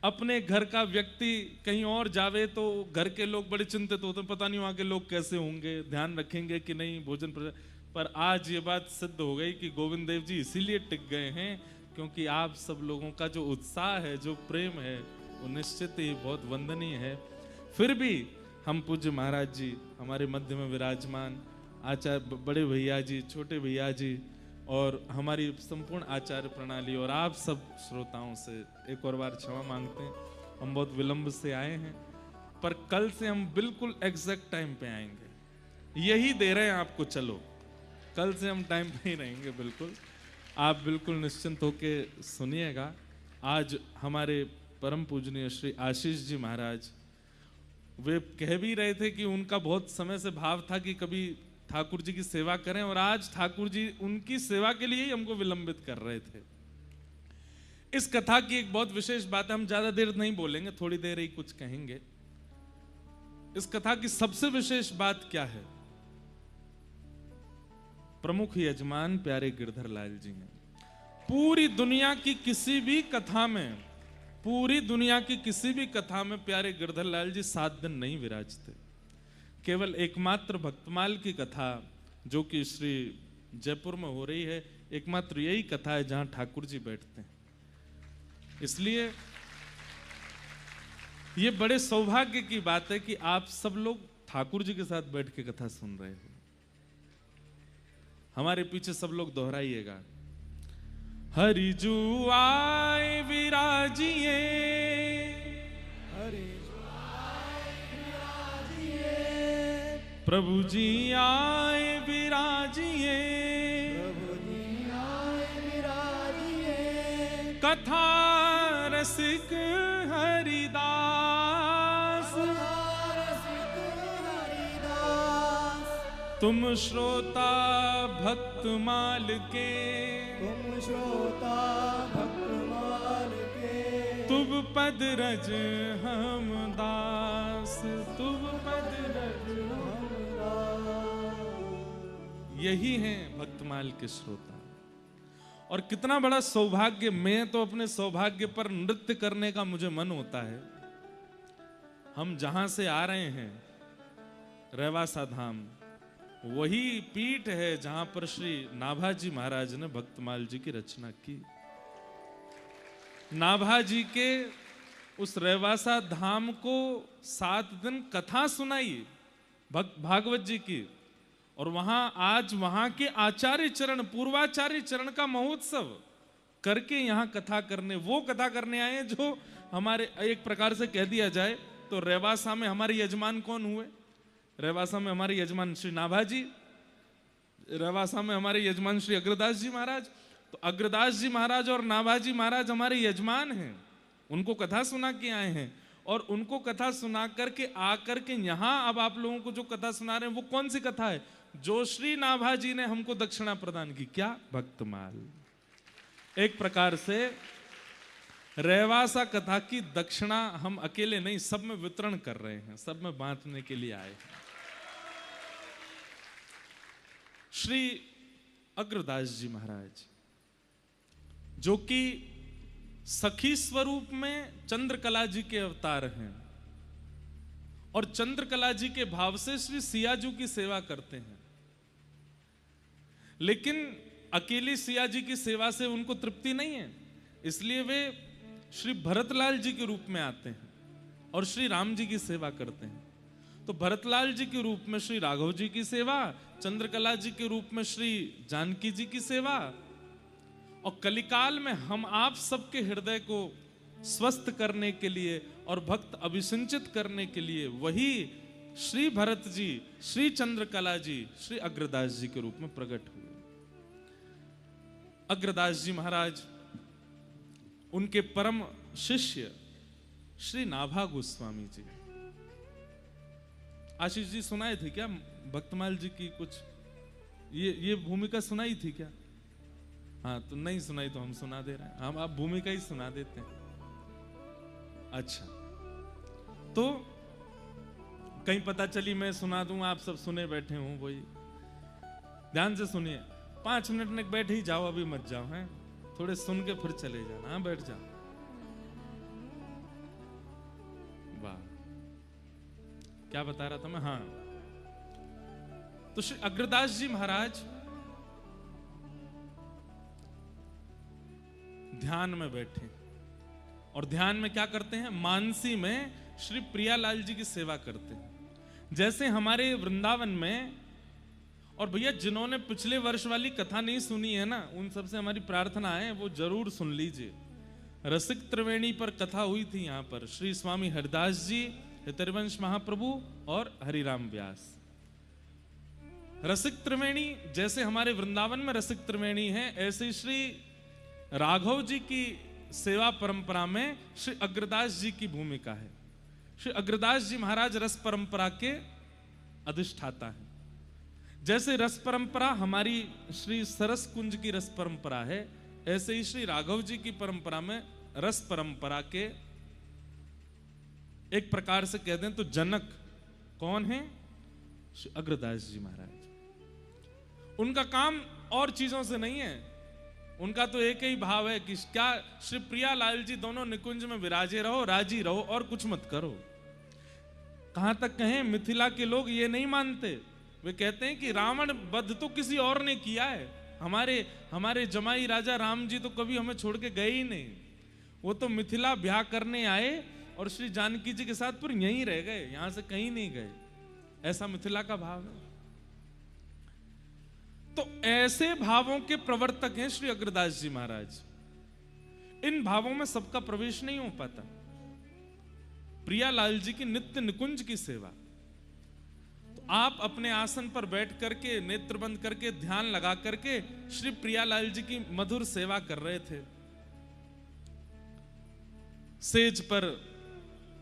अपने घर का व्यक्ति कहीं और जावे तो घर के लोग बड़े चिंतित होते हैं, पता नहीं वहां के लोग कैसे होंगे, ध्यान रखेंगे कि नहीं भोजन। पर आज ये बात सिद्ध हो गई कि गोविंद देव जी इसीलिए टिक गए हैं क्योंकि आप सब लोगों का जो उत्साह है, जो प्रेम है, वो निश्चित ही बहुत वंदनीय है। फिर भी हम पूज्य महाराज जी हमारे मध्य में विराजमान, आचार्य बड़े भैया जी, छोटे भैया जी और हमारी संपूर्ण आचार्य प्रणाली और आप सब श्रोताओं से एक और बार क्षमा मांगते हैं। हम बहुत विलंब से आए हैं, पर कल से हम बिल्कुल एग्जैक्ट टाइम पे आएंगे, यही दे रहे हैं आपको। चलो कल से हम टाइम पे ही रहेंगे, बिल्कुल आप बिल्कुल निश्चिंत होके सुनिएगा। आज हमारे परम पूजनीय श्री आशीष जी महाराज, वे कह भी रहे थे कि उनका बहुत समय से भाव था कि कभी ठाकुर जी की सेवा करें, और आज ठाकुर जी उनकी सेवा के लिए ही हमको विलंबित कर रहे थे। इस कथा की एक बहुत विशेष बात है, हम ज्यादा देर नहीं बोलेंगे, थोड़ी देर ही कुछ कहेंगे। इस कथा की सबसे विशेष बात क्या है? प्रमुख यजमान प्यारे गिरधर लाल जी हैं। पूरी दुनिया की किसी भी कथा में, पूरी दुनिया की किसी भी कथा में प्यारे गिरधर लाल जी 7 दिन नहीं विराजते। केवल एकमात्र भक्तमाल की कथा जो कि श्री जयपुर में हो रही है, एकमात्र यही कथा है जहां ठाकुर जी बैठते हैं। इसलिए ये बड़े सौभाग्य की बात है कि आप सब लोग ठाकुर जी के साथ बैठ के कथा सुन रहे हो। हमारे पीछे सब लोग दोहराइएगा, हरिजू आए विराजिए, प्रभु जी आए विराजिए, कथा रसिक हरिदास, तुम श्रोता भक्तमाल के, तुम श्रोता भक्तमाल के, तुम पद रज हम दास, तुम पद रज हम दास। यही हैं भक्तमाल के श्रोता। और कितना बड़ा सौभाग्य, मैं तो अपने सौभाग्य पर नृत्य करने का मुझे मन होता है। हम जहां से आ रहे हैं, रेवासा धाम, वही पीठ है जहां पर श्री नाभाजी महाराज ने भक्तमाल जी की रचना की। नाभाजी के उस रेवासा धाम को 7 दिन कथा सुनाई भागवत जी की, और वहां आज वहां के आचार्य चरण, पूर्वाचार्य चरण का महोत्सव करके यहाँ कथा करने, वो कथा करने आए जो हमारे, एक प्रकार से कह दिया जाए तो रेवासा में हमारे यजमान कौन हुए? रेवासा में हमारे यजमान श्री नाभाजी, रेवासा में हमारे यजमान श्री अग्रदास जी महाराज। तो अग्रदास जी महाराज और नाभाजी महाराज हमारे यजमान हैं, उनको कथा सुना के आए हैं, और उनको कथा सुना करके आकर के यहाँ अब आप लोगों को जो कथा सुना रहे हैं वो कौन सी कथा है? जो श्री नाभाजी ने हमको दक्षिणा प्रदान की। क्या? भक्तमाल। एक प्रकार से रेवासा कथा की दक्षिणा हम अकेले नहीं, सब में वितरण कर रहे हैं, सब में बांटने के लिए आए हैं। श्री अग्रदास जी महाराज जो कि सखी स्वरूप में चंद्रकला जी के अवतार हैं, और चंद्रकला जी के भाव से श्री सियाजू की सेवा करते हैं, लेकिन अकेली सिया जी की सेवा से उनको तृप्ति नहीं है, इसलिए वे श्री भरतलाल जी के रूप में आते हैं और श्री राम जी की सेवा करते हैं। तो भरतलाल जी के रूप में श्री राघव जी की सेवा, चंद्रकला जी के रूप में श्री जानकी जी की सेवा, और कलिकाल में हम आप सबके हृदय को स्वस्थ करने के लिए और भक्त अभिसिंचित करने के लिए वही श्री भरत जी, श्री चंद्रकला जी, श्री अग्रदास जी के रूप में प्रकट हुए। अग्रदास जी महाराज, उनके परम शिष्य श्री नाभा गोस्वामी जी। आशीष जी सुनाए थे क्या भक्तमाल जी की कुछ ये भूमिका सुनाई थी क्या? हाँ, तो नहीं सुनाई तो हम सुना दे रहे हैं, हम आप भूमिका ही सुना देते हैं। अच्छा, तो कहीं पता चली मैं सुना दूं, आप सब सुने बैठे हूं, वही ध्यान से सुनिए। 5 मिनट में बैठे ही जाओ, अभी मत जाओ, हैं थोड़े सुन के फिर चले जाना। हाँ, बैठ जाओ। वाह, क्या बता रहा था मैं? हाँ, तो श्री अग्रदास जी महाराज ध्यान में बैठे, और ध्यान में क्या करते हैं? मानसी में श्री प्रियालाल जी की सेवा करते हैं। जैसे हमारे वृंदावन में, और भैया जिन्होंने पिछले वर्ष वाली कथा नहीं सुनी है ना, उन सबसे हमारी प्रार्थना है वो जरूर सुन लीजिए। रसिक त्रिवेणी पर कथा हुई थी यहाँ पर, श्री स्वामी हरिदास जी, हितरिवंश महाप्रभु और हरिराम व्यास। रसिक त्रिवेणी, जैसे हमारे वृंदावन में रसिक त्रिवेणी है, ऐसे श्री राघव जी की सेवा परंपरा में श्री अग्रदास जी की भूमिका है। श्री अग्रदास जी महाराज रस परंपरा के अधिष्ठाता है। जैसे रस परंपरा हमारी श्री सरस कुंज की रस परंपरा है, ऐसे ही श्री राघव जी की परंपरा में रस परंपरा के एक प्रकार से कह दें तो जनक कौन है? श्री अग्रदास जी महाराज। उनका काम और चीजों से नहीं है, उनका तो एक ही भाव है कि क्या श्री प्रियालाल जी दोनों निकुंज में विराजे रहो, राजी रहो और कुछ मत करो। कहां तक कहें, मिथिला के लोग ये नहीं मानते, वे कहते हैं कि रावण वध तो किसी और ने किया है, हमारे जमाई राजा राम जी तो कभी हमें छोड़ के गए ही नहीं, वो तो मिथिला ब्याह करने आए और श्री जानकी जी के साथ फिर यहीं रह गए, यहां से कहीं नहीं गए। ऐसा मिथिला का भाव है। तो ऐसे भावों के प्रवर्तक हैं श्री अग्रदास जी महाराज। इन भावों में सबका प्रवेश नहीं हो पाता। प्रियालाल जी की नित्य निकुंज की सेवा, तो आप अपने आसन पर बैठ करके नेत्र बंद करके ध्यान लगा करके श्री प्रियालाल जी की मधुर सेवा कर रहे थे। सेज पर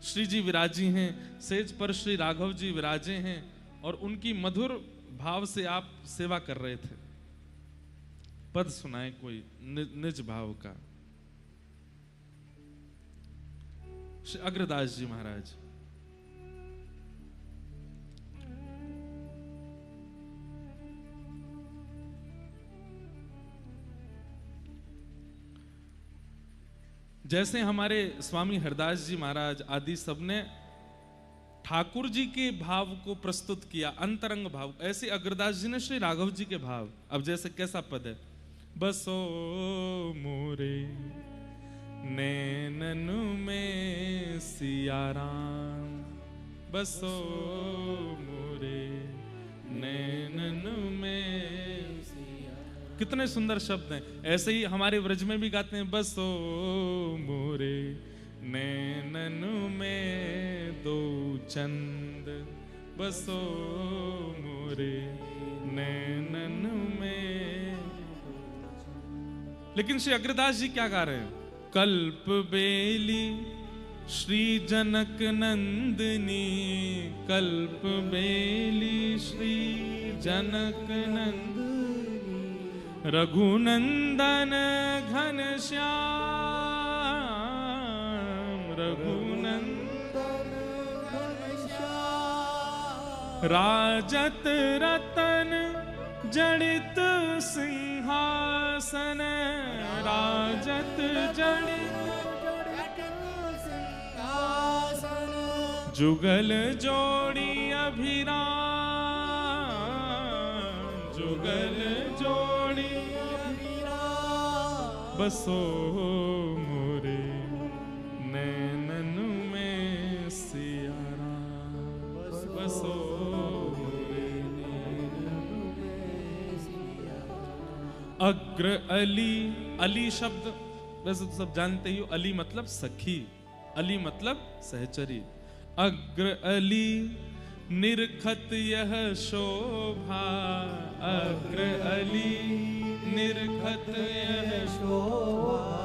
श्री जी विराजी हैं, सेज पर श्री राघव जी विराजे हैं, और उनकी मधुर भाव से आप सेवा कर रहे थे। पद सुनाए कोई निज भाव का। श्री अग्रदास जी महाराज। जैसे हमारे स्वामी हरदास जी महाराज आदि सबने ठाकुर जी के भाव को प्रस्तुत किया, अंतरंग भाव, ऐसे अग्रदास जी ने श्री राघव जी के भाव। अब जैसे कैसा पद है, बसो मोरे नैनन में सिया राम बसो मोरे नैनन में सिया। कितने सुंदर शब्द हैं। ऐसे ही हमारे व्रज में भी गाते हैं, बसो मोरे नैनन में दो चंद बसो मोरे नैनन में। लेकिन श्री अग्रदास जी क्या गा रहे हैं? कल्प बेली श्री जनक नंदिनी, कल्प बेली श्री जनक नंदिनी, रघुनंदन घन श्याम, रघुनंदन घन श्याम, राजत रतन जड़ित सिंहासन, राजत जड़ित सिंहासन, जुगल जोड़ी अभिराम, जुगल जोड़ी अभिराम, बसो मोरे नैनन में सिया राम, बसो अग्र अली। अली शब्द वैसे तो सब जानते ही हो, अली मतलब सखी, अली मतलब सहचरी। अग्र अली निरखत यह शोभा, अग्र अली निरखत यह शोभा,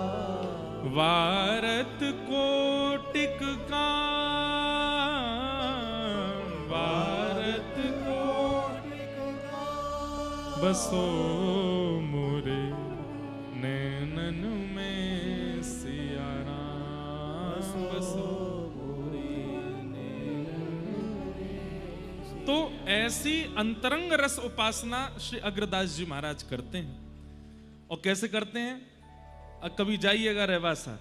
वारत कोटिक काम, वारत कोटिक काम, बसो नैनन में सिया राम, बसो मोरे नैनन में। तो ऐसी अंतरंग रस उपासना श्री अग्रदास जी महाराज करते हैं। और कैसे करते हैं? कभी जाइएगा रेवासा,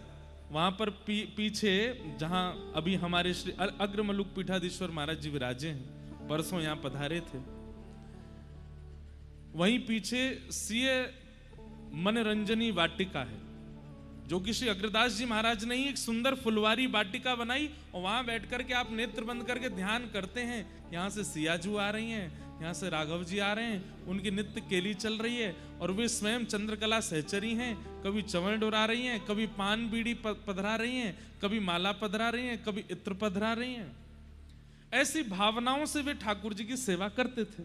वहां पर पीछे जहां अभी हमारे श्री अग्रमलुक पीठाधीश्वर महाराज जी विराजे हैं, परसों यहां पधारे थे, वहीं पीछे सीए मनरंजनी वाटिका है, जो कि श्री अग्रदास जी महाराज ने ही एक सुंदर फुलवारी वाटिका बनाई। और वहां बैठ करके आप नेत्र बंद करके ध्यान करते हैं। यहाँ से सियाजू आ रही हैं, यहाँ से राघव जी आ रहे हैं, उनकी नित्य केली चल रही है और वे स्वयं चंद्रकला सहचरी हैं। कभी चवण डोरा रही हैं, कभी पान बीड़ी पधरा रही हैं, कभी माला पधरा रही हैं, कभी इत्र पधरा रही हैं। ऐसी भावनाओं से वे ठाकुर जी की सेवा करते थे।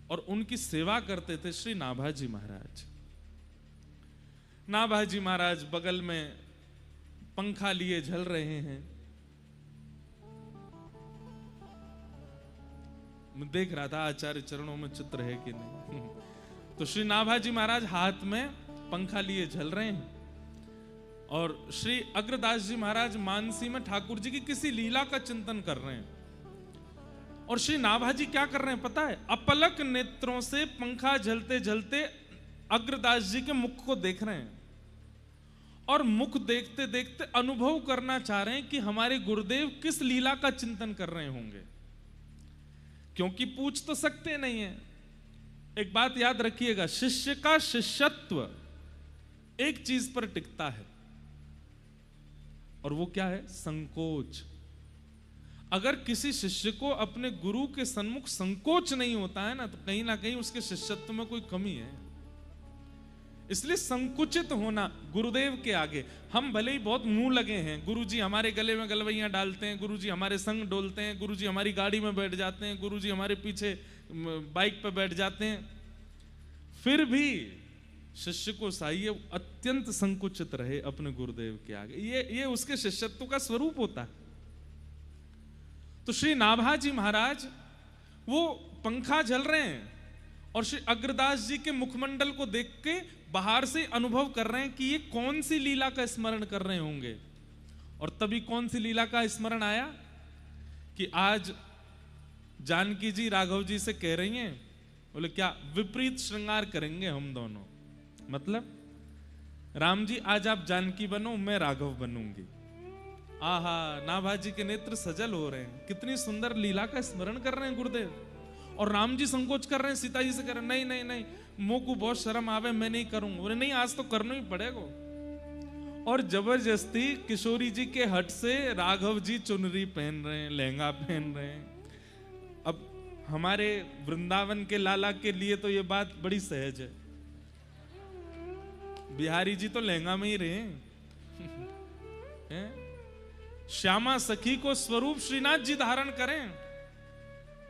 और उनकी सेवा करते थे श्री नाभाजी महाराज। नाभाजी महाराज बगल में पंखा लिए झल रहे हैं। मैं देख रहा था आचार्य चरणों में चित्र है कि नहीं। तो श्री नाभाजी महाराज हाथ में पंखा लिए झल रहे हैं और श्री अग्रदास जी महाराज मानसी में ठाकुर जी की किसी लीला का चिंतन कर रहे हैं। और श्री नाभाजी क्या कर रहे हैं पता है? अपलक नेत्रों से पंखा झलते झलते अग्रदास जी के मुख को देख रहे हैं और मुख देखते देखते अनुभव करना चाह रहे हैं कि हमारे गुरुदेव किस लीला का चिंतन कर रहे होंगे, क्योंकि पूछ तो सकते नहीं है। एक बात याद रखिएगा, शिष्य का शिष्यत्व एक चीज पर टिकता है और वो क्या है? संकोच। अगर किसी शिष्य को अपने गुरु के सन्मुख संकोच नहीं होता है ना, तो कहीं ना कहीं उसके शिष्यत्व में कोई कमी है। इसलिए संकुचित होना गुरुदेव के आगे। हम भले ही बहुत मुंह लगे हैं, गुरुजी हमारे गले में गलवैयां डालते हैं, गुरुजी हमारे संग डोलते हैं, गुरुजी हमारी गाड़ी में बैठ जाते हैं, गुरुजी हमारे पीछे बाइक पर बैठ जाते हैं, फिर भी शिष्य को चाहिए अत्यंत संकुचित रहे अपने गुरुदेव के आगे। ये उसके शिष्यत्व का स्वरूप होता है। तो श्री नाभाजी महाराज वो पंखा झल रहे हैं और श्री अग्रदास जी के मुखमंडल को देख के बाहर से अनुभव कर रहे हैं कि ये कौन सी लीला का स्मरण कर रहे होंगे। और तभी कौन सी लीला का स्मरण आया कि आज जानकी जी राघव जी से कह रही हैं, बोले क्या विपरीत श्रृंगार करेंगे हम दोनों। मतलब राम जी आज आप जानकी बनो, मैं राघव बनूंगी। आहा, नाभाजी के नेत्र सजल हो रहे हैं, कितनी सुंदर लीला का स्मरण कर रहे हैं गुरुदेव। और राम जी संकोच कर रहे हैं, सीता जी से कह रहे हैं नहीं नहीं नहीं, मुंह को बहुत शर्म आवे, मैं नहीं करूंगा। बोले नहीं, आज तो करना ही पड़ेगा। और जबरदस्ती किशोरी जी के हट से राघव जी चुनरी पहन रहे हैं, लहंगा पहन रहे हैं। अब हमारे वृंदावन के लाला के लिए तो ये बात बड़ी सहज है। बिहारी जी तो लहंगा में ही रहे हैं। श्यामा सखी को स्वरूप श्रीनाथ जी धारण करें,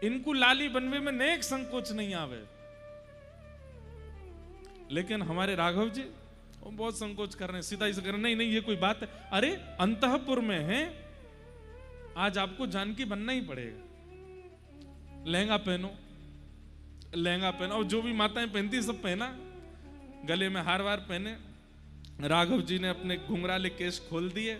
इनको लाली बनवे में नेक संकोच नहीं आवे। लेकिन हमारे राघव जी वो बहुत संकोच कर रहे हैं, सीधा इसे कर रहे हैं, नहीं नहीं ये कोई बात है। अरे अंतःपुर में है, आज आपको जानकी बनना ही पड़ेगा। लहंगा पहनो, लहंगा पहनो। और जो भी माताएं पहनती सब पहना, गले में हार वार पहने। राघव जी ने अपने घुंघराले केश खोल दिए,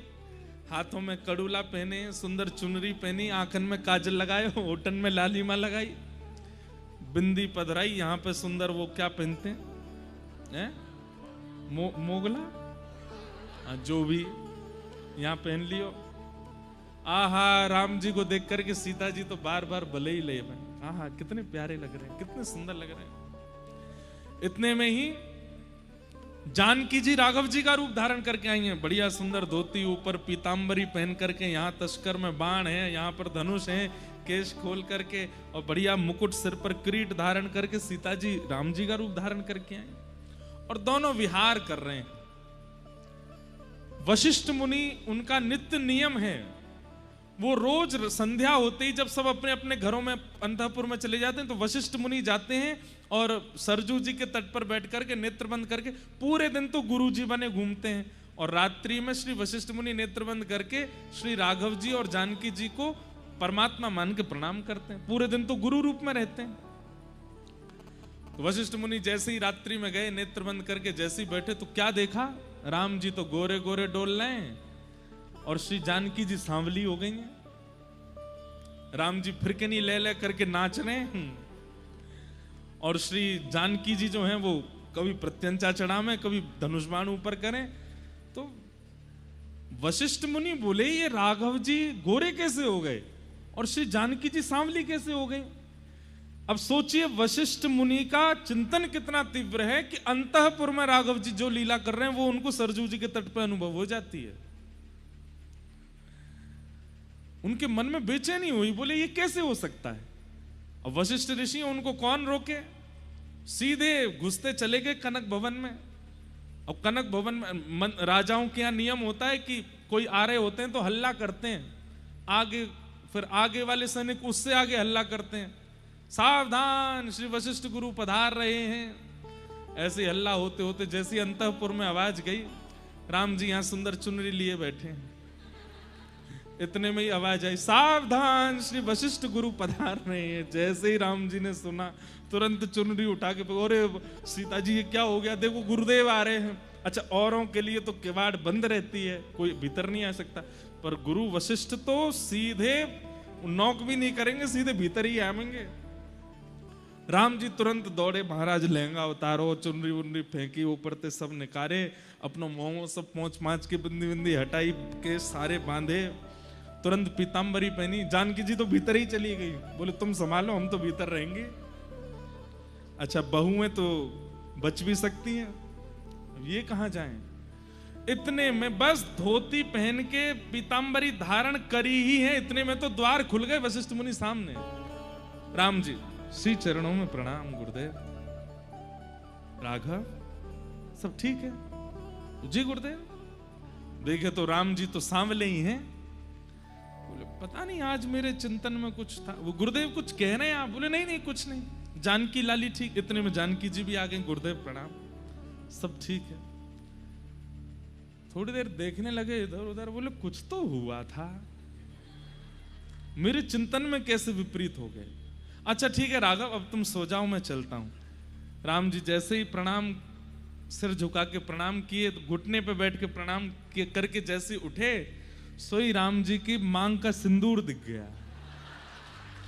हाथों में कड़ूला पहने, सुंदर चुनरी पहनी, आंखन में काजल लगाए, होठन में लालिमा लगाई, बिंदी पधराई। यहाँ पे सुंदर वो क्या पहनते हैं, मोगला, जो भी यहाँ पहन लियो। आहा, राम जी को देख करके सीता जी तो बार बार भले ही ले। आहा, कितने प्यारे लग रहे हैं, कितने सुंदर लग रहे हैं। इतने में ही जानकी जी राघव जी का रूप धारण करके आई हैं। बढ़िया सुंदर धोती, ऊपर पीतांबरी पहन करके, यहाँ तस्कर में बाण है, यहाँ पर धनुष है, केश खोल करके और बढ़िया मुकुट सिर पर किरीट धारण करके सीता जी राम जी का रूप धारण करके आई और दोनों विहार कर रहे हैं। वशिष्ठ मुनि, उनका नित्य नियम है, वो रोज संध्या होते ही जब सब अपने अपने घरों में अंतःपुर में चले जाते हैं तो वशिष्ठ मुनि जाते हैं और सरजू जी के तट पर बैठ करके नेत्र बंद करके पूरे दिन तो गुरु जी बने घूमते हैं और रात्रि में श्री वशिष्ठ मुनि नेत्र बंद करके श्री राघव जी और जानकी जी को परमात्मा मान के प्रणाम करते हैं। पूरे दिन तो गुरु रूप में रहते हैं। तो वशिष्ठ मुनि जैसे ही रात्रि में गए, नेत्र बंद करके जैसे ही बैठे तो क्या देखा, राम जी तो गोरे गोरे डोल रहे हैं और श्री जानकी जी सांवली हो गई हैं। राम जी फिरकनी ले ले करके नाच रहे हैं और श्री जानकी जी जो हैं वो कभी प्रत्यंचा चढ़ावे, कभी धनुष बाण ऊपर करें। तो वशिष्ठ मुनि बोले ये राघव जी गोरे कैसे हो गए और श्री जानकी जी सांवली कैसे हो गई। अब सोचिए वशिष्ठ मुनि का चिंतन कितना तीव्र है कि अंतःपुर में राघव जी जो लीला कर रहे हैं वो उनको सरजू जी के तट पर अनुभव हो जाती है। उनके मन में बेचैनी हुई, बोले ये कैसे हो सकता है। और वशिष्ठ ऋषि उनको कौन रोके, सीधे घुसते चले गए कनक भवन में। और कनक भवन में राजाओं के यहाँ नियम होता है कि कोई आ रहे होते हैं तो हल्ला करते हैं, आगे फिर आगे वाले सैनिक उससे आगे हल्ला करते हैं, सावधान श्री वशिष्ठ गुरु पधार रहे हैं। ऐसे हल्ला होते होते जैसी अंतःपुर में आवाज गई, राम जी यहाँ सुंदर चुनरी लिए बैठे हैं, इतने में ही आवाज आई, सावधान श्री वशिष्ठ गुरु पधार रहे हैं। जैसे ही राम जी ने सुना तुरंत चुनरी उठा के, अरे सीता जी ये क्या हो गया, देखो गुरुदेव आ रहे हैं। अच्छा, औरों के लिए तो किवाड़ बंद रहती है, कोई भीतर नहीं आ सकता, पर गुरु वशिष्ठ तो सीधे नॉक भी नहीं करेंगे, सीधे भीतर ही आएंगे। राम जी तुरंत दौड़े, महाराज लहंगा उतारो, चुनरी उनरी फेंकी, ऊपर ते सब निकारे, अपनों मुंह सब पोंछ माछ की बिंदी बिंदी हटाई के सारे बांधे, तुरंत पीतांबरी पहनी। जानकी जी तो भीतर ही चली गई, बोले तुम संभालो, हम तो भीतर रहेंगे। अच्छा, बहुएं तो बच भी सकती हैं, ये कहां जाएं। इतने में बस धोती पहन के पीतांबरी धारण करी ही है, इतने में तो द्वार खुल गए वशिष्ठ मुनि सामने। राम जी श्री चरणों में प्रणाम गुरुदेव। राघव सब ठीक है जी गुरुदेव। देखे तो राम जी तो सांवले ही हैं। बोले पता नहीं आज मेरे चिंतन में कुछ था। वो गुरुदेव कुछ कह रहे हैं आप? बोले नहीं नहीं कुछ नहीं, जानकी लाली ठीक। इतने में जानकी जी भी आ गए, गुरुदेव प्रणाम, सब ठीक है। थोड़ी देर देखने लगे इधर उधर, बोले कुछ तो हुआ था, मेरे चिंतन में कैसे विपरीत हो गए। अच्छा ठीक है राघव, अब तुम सो जाओ, मैं चलता हूं। राम जी जैसे ही प्रणाम, सिर झुका के प्रणाम किए, घुटने पे बैठ के प्रणाम करके जैसे उठे, सोई राम जी की मांग का सिंदूर दिख गया।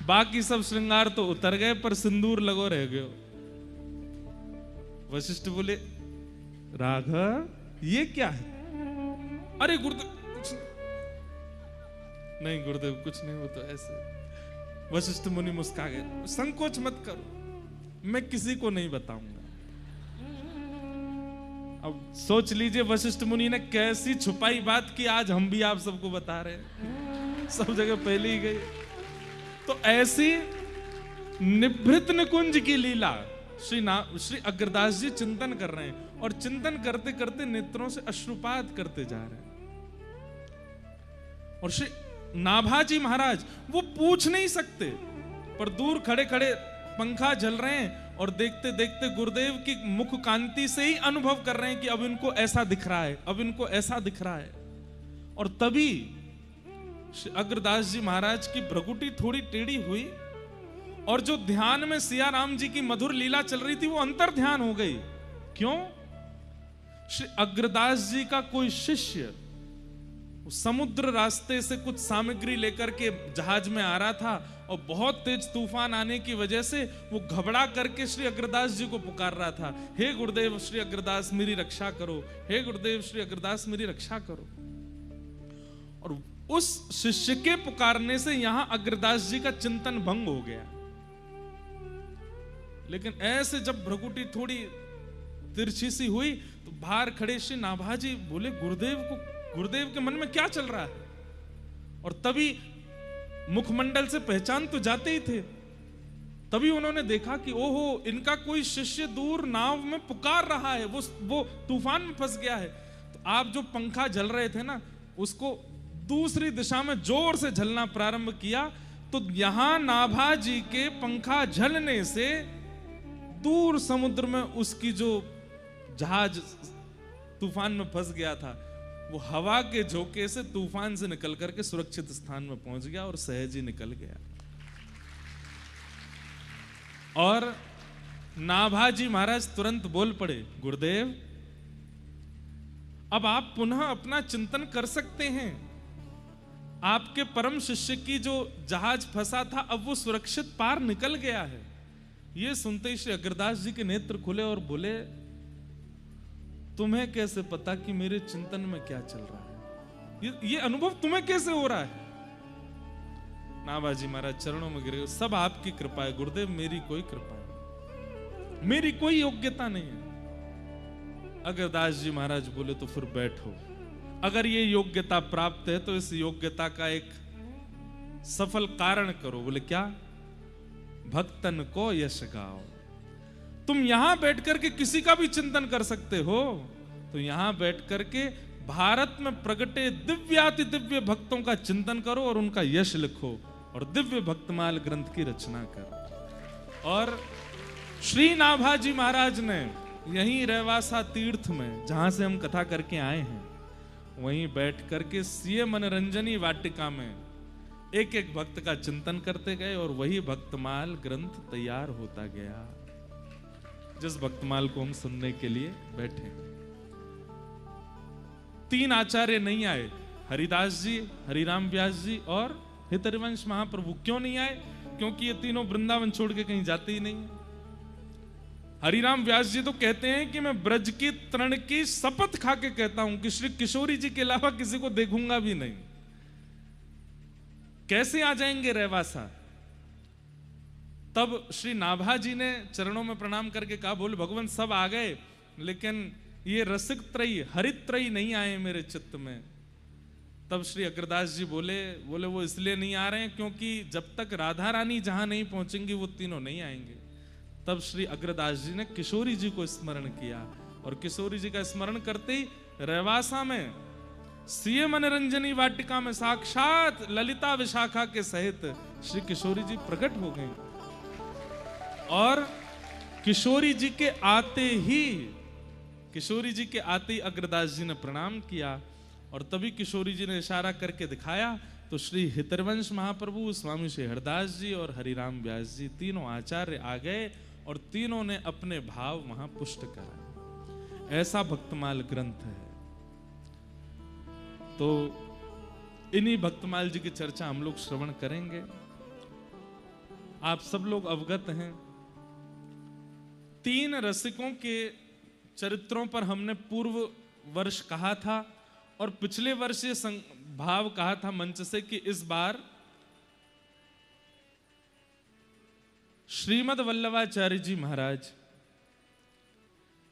बाकी सब श्रृंगार तो उतर गए, पर सिंदूर लगो रह गयो। वशिष्ठ बोले राघव ये क्या है? अरे गुरुदेव कुछ नहीं, गुरुदेव कुछ नहीं, वो तो ऐसे। वशिष्ठ मुनि मुस्का गए, संकोच मत करो, मैं किसी को नहीं बताऊंगा। अब सोच लीजिए वशिष्ठ मुनि ने कैसी छुपाई बात की, आज हम भी आप सबको बता रहे हैं, सब जगह पहले ही गई। तो ऐसी निभृत निकुंज की लीला श्री अग्रदास जी चिंतन कर रहे हैं, और चिंतन करते करते नेत्रों से अश्रुपात करते जा रहे हैं। और श्री नाभाजी महाराज वो पूछ नहीं सकते, पर दूर खड़े खड़े पंखा जल रहे हैं और देखते देखते गुरुदेव की मुख कांति से ही अनुभव कर रहे हैं कि अब इनको ऐसा दिख रहा है, अब इनको ऐसा दिख रहा है। और तभी श्री अग्रदास जी महाराज की भ्रकुटी थोड़ी टेढ़ी हुई, और जो ध्यान में सिया राम जी की मधुर लीला चल रही थी वो अंतर ध्यान हो गई। क्यों? श्री अग्रदास जी का कोई शिष्य समुद्र रास्ते से कुछ सामग्री लेकर के जहाज में आ रहा था, और बहुत तेज तूफान आने की वजह से वो घबरा करके श्री अग्रदास जी को पुकार रहा था, हे गुरुदेव श्री अग्रदास मेरी रक्षा करो, हे गुरुदेव श्री अग्रदास मेरी रक्षा करो। और उस शिष्य के पुकारने से यहां अग्रदास जी का चिंतन भंग हो गया। लेकिन ऐसे जब भ्रकुटी थोड़ी तिरछी सी हुई तो बाहर खड़े श्री नाभाजी बोले, गुरुदेव के मन में क्या चल रहा है? और तभी मुखमंडल से पहचान तो जाते ही थे, तभी उन्होंने देखा कि ओहो इनका कोई शिष्य दूर नाव में पुकार रहा है, वो तूफान में फंस गया है। तो आप जो पंखा जल रहे थे ना, उसको दूसरी दिशा में जोर से झलना प्रारंभ किया, तो यहां नाभाजी के पंखा झलने से दूर समुद्र में उसकी जो जहाज तूफान में फंस गया था, वो हवा के झोंके से तूफान से निकल करके सुरक्षित स्थान में पहुंच गया और सहज ही निकल गया। और नाभाजी महाराज तुरंत बोल पड़े, गुरुदेव अब आप पुनः अपना चिंतन कर सकते हैं। आपके परम शिष्य की जो जहाज फंसा था अब वो सुरक्षित पार निकल गया है। ये सुनते ही श्री अग्रदास जी के नेत्र खुले और बोले, तुम्हें कैसे पता कि मेरे चिंतन में क्या चल रहा है? ये अनुभव तुम्हें कैसे हो रहा है? नाभाजी महाराज चरणों में गिरे, सब आपकी कृपा है गुरुदेव, मेरी कोई कृपा नहीं, मेरी कोई योग्यता नहीं है। अग्रदास जी महाराज बोले, तो फिर बैठो, अगर ये योग्यता प्राप्त है तो इस योग्यता का एक सफल कारण करो। बोले क्या? भक्तन को यश गाओ। तुम यहां बैठ करके किसी का भी चिंतन कर सकते हो, तो यहां बैठ करके भारत में प्रगटे दिव्याति दिव्य भक्तों का चिंतन करो और उनका यश लिखो और दिव्य भक्तमाल ग्रंथ की रचना करो। और श्री नाभाजी महाराज ने यहीं रहवासा तीर्थ में, जहां से हम कथा करके आए हैं, वहीं बैठ करके सीए मनोरंजनी वाटिका में एक एक भक्त का चिंतन करते गए और वही भक्तमाल ग्रंथ तैयार होता गया, जिस भक्तमाल को हम सुनने के लिए बैठे। 3 आचार्य नहीं आए, हरिदास जी, हरिराम व्यास जी और हितरिवंश महाप्रभु। क्यों नहीं आए? क्योंकि ये तीनों वृंदावन छोड़ के कहीं जाते ही नहीं। हरिराम व्यास जी तो कहते हैं कि मैं ब्रज की तृण की शपथ खा के कहता हूं कि श्री किशोरी जी के अलावा किसी को देखूंगा भी नहीं। कैसे आ जाएंगे रहवासा? तब श्री नाभाजी ने चरणों में प्रणाम करके कहा, बोले भगवान सब आ गए, लेकिन ये रसिक त्रयी हरित त्रयी नहीं आए मेरे चित्त में। तब श्री अग्रदास जी बोले वो इसलिए नहीं आ रहे हैं क्योंकि जब तक राधा रानी जहां नहीं पहुंचेंगी वो तीनों नहीं आएंगे। तब श्री अग्रदास जी ने किशोरी जी को स्मरण किया और किशोरी जी का स्मरण करते ही रहवासा में सीए मनोरंजनी वाटिका में साक्षात ललिता विशाखा के सहित श्री किशोरी जी प्रकट हो गए। और किशोरी जी के आते ही अग्रदास जी ने प्रणाम किया और तभी किशोरी जी ने इशारा करके दिखाया तो श्री हितरवंश महाप्रभु, स्वामी श्री हरदास जी और हरिराम व्यास जी तीनों आचार्य आ गए और तीनों ने अपने भाव वहां पुष्ट कराए। ऐसा भक्तमाल ग्रंथ है। तो इन्हीं भक्तमाल जी की चर्चा हम लोग श्रवण करेंगे। आप सब लोग अवगत हैं, 3 रसिकों के चरित्रों पर हमने पूर्व वर्ष कहा था और पिछले वर्ष ये भाव कहा था मंच से कि इस बार श्रीमद वल्लभाचार्य जी महाराज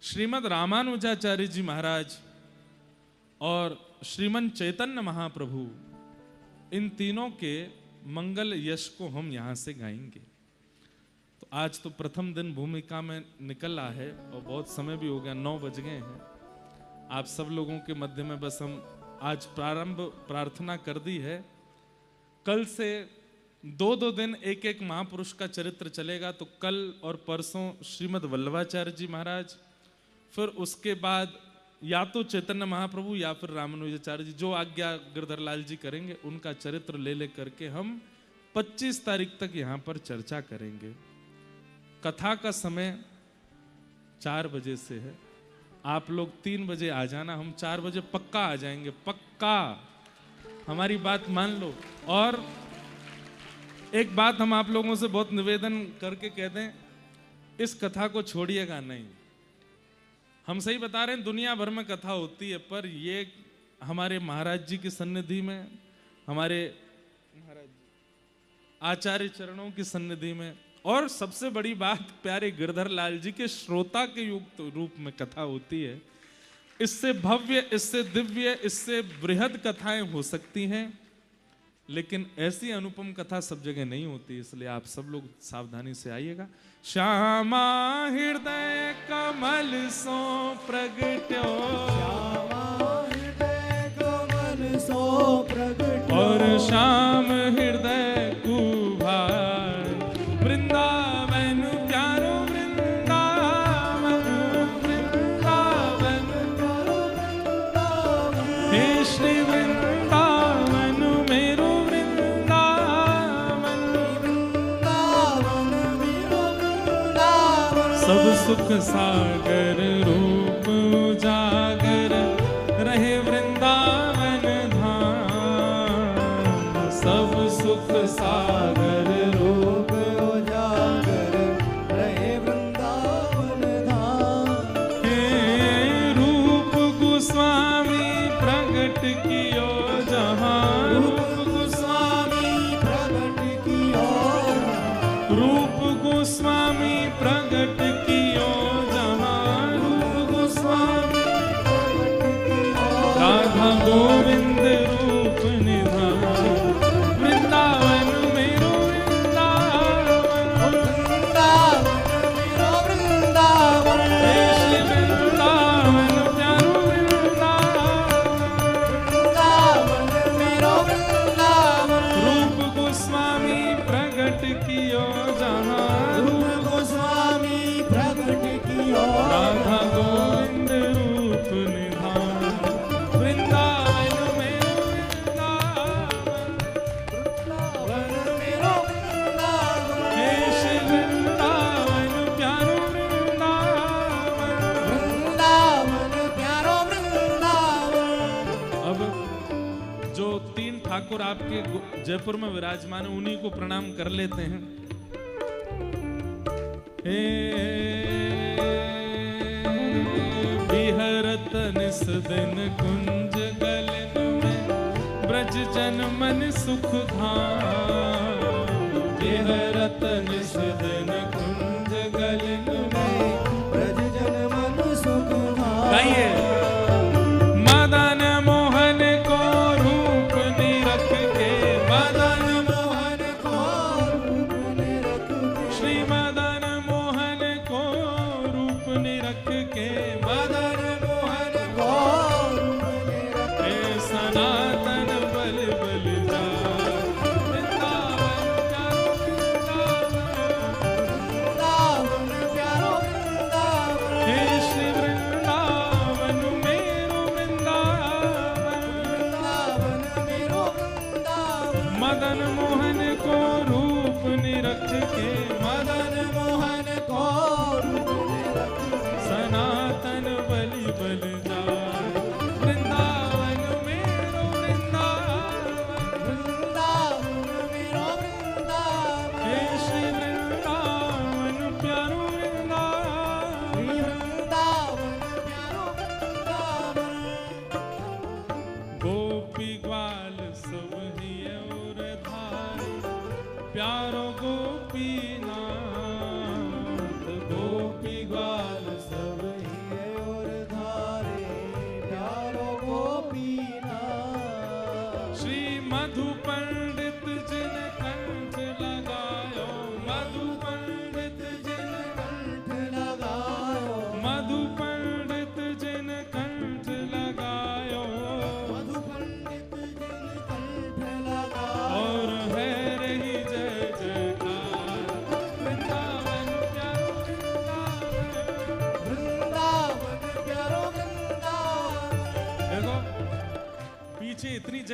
श्रीमद् रामानुजाचार्य जी महाराज और श्रीमन चैतन्य महाप्रभु, इन तीनों के मंगल यश को हम यहाँ से गाएंगे। तो आज तो प्रथम दिन भूमिका में निकल रहा है और बहुत समय भी हो गया, 9 बज गए हैं। आप सब लोगों के मध्य में बस हम आज प्रारंभ प्रार्थना कर दी है। कल से 2-2 दिन एक एक महापुरुष का चरित्र चलेगा। तो कल और परसों श्रीमद् वल्लभाचार्य जी महाराज, फिर उसके बाद या तो चैतन्य महाप्रभु या फिर रामानुजाचार्य जी, जो आज्ञा गिरधरलाल जी करेंगे उनका चरित्र ले करके हम 25 तारीख तक यहाँ पर चर्चा करेंगे। कथा का समय 4 बजे से है। आप लोग 3 बजे आ जाना, हम 4 बजे पक्का आ जाएंगे, पक्का, हमारी बात मान लो। और एक बात हम आप लोगों से बहुत निवेदन करके कह दें, इस कथा को छोड़िएगा नहीं। हम सही बता रहे हैं, दुनिया भर में कथा होती है, पर ये हमारे महाराज जी की सन्निधि में, हमारे महाराज आचार्य चरणों की सन्निधि में, और सबसे बड़ी बात प्यारे गिरधरलाल जी के श्रोता के युक्त रूप में कथा होती है। इससे भव्य, इससे दिव्य, इससे बृहद कथाएं हो सकती हैं, लेकिन ऐसी अनुपम कथा सब जगह नहीं होती। इसलिए आप सब लोग सावधानी से आइएगा। श्यामा हृदय कमल सो प्रगट्यो, कमल सो प्रगट और श्याम हृदय कुभार, वृंदावन प्यारो वृंदावन, वृंदावन हे श्री वृंदावन मेरो वृंदावन, सब सुख सागर रूप उजागर रहे वृंदावन धाम, सब सुख सागर रूप उजागर रहे वृंदावन धाम। हे रूप गोस्वामी प्रगट कियो जहाँ, रूप गोस्वामी प्रगट कियो, रूप गोस्वामी प्रगट कियो जहाँ, रूप गोस्वामी राधा गोविंद रूप निधान, वृंदावन मेरो वृंदावन, वृंदावन हे श्री वृंदावन प्यारो वृंदावन, मेरो वृंदावन, रूप गोस्वामी प्रगट कियो जहाँ, रूप गोस्वामी प्रगट कियो, राधा गोविंद रूप निधान, वृंदावन मेरो वृंदावन, मेरो वृंदावन, हे श्री वृंदावन प्यारो वृंदावन। वृंदावन प्यारो वृंदावन। अब जो 3 ठाकुर आपके जयपुर में विराजमान है, उन्हीं को प्रणाम कर लेते हैं। हे विहरत निस दिन कुंज गलन में, ब्रज जन मन सुख धाम, विहरत निस दिन कुंज गलन में, ब्रज जन मन सुख धाम। गाइए। मदन मोहन को रूप निरख के, मदन मोहन को रूप निरख के, श्री मदन मोहन को रूप निरख के, मदन मोहन को रूप निरख के, हे सनातन बल बल जा, वृंदावन प्यारो वृंदावन, वृंदावन प्यारो वृंदावन, हे श्री वृंदावन मेरो वृंदावन, वृंदावन मेरो वृंदावन, मदन मोहन को रूप निरख के, मदन मोहन को रूप निरख के, सनातन बल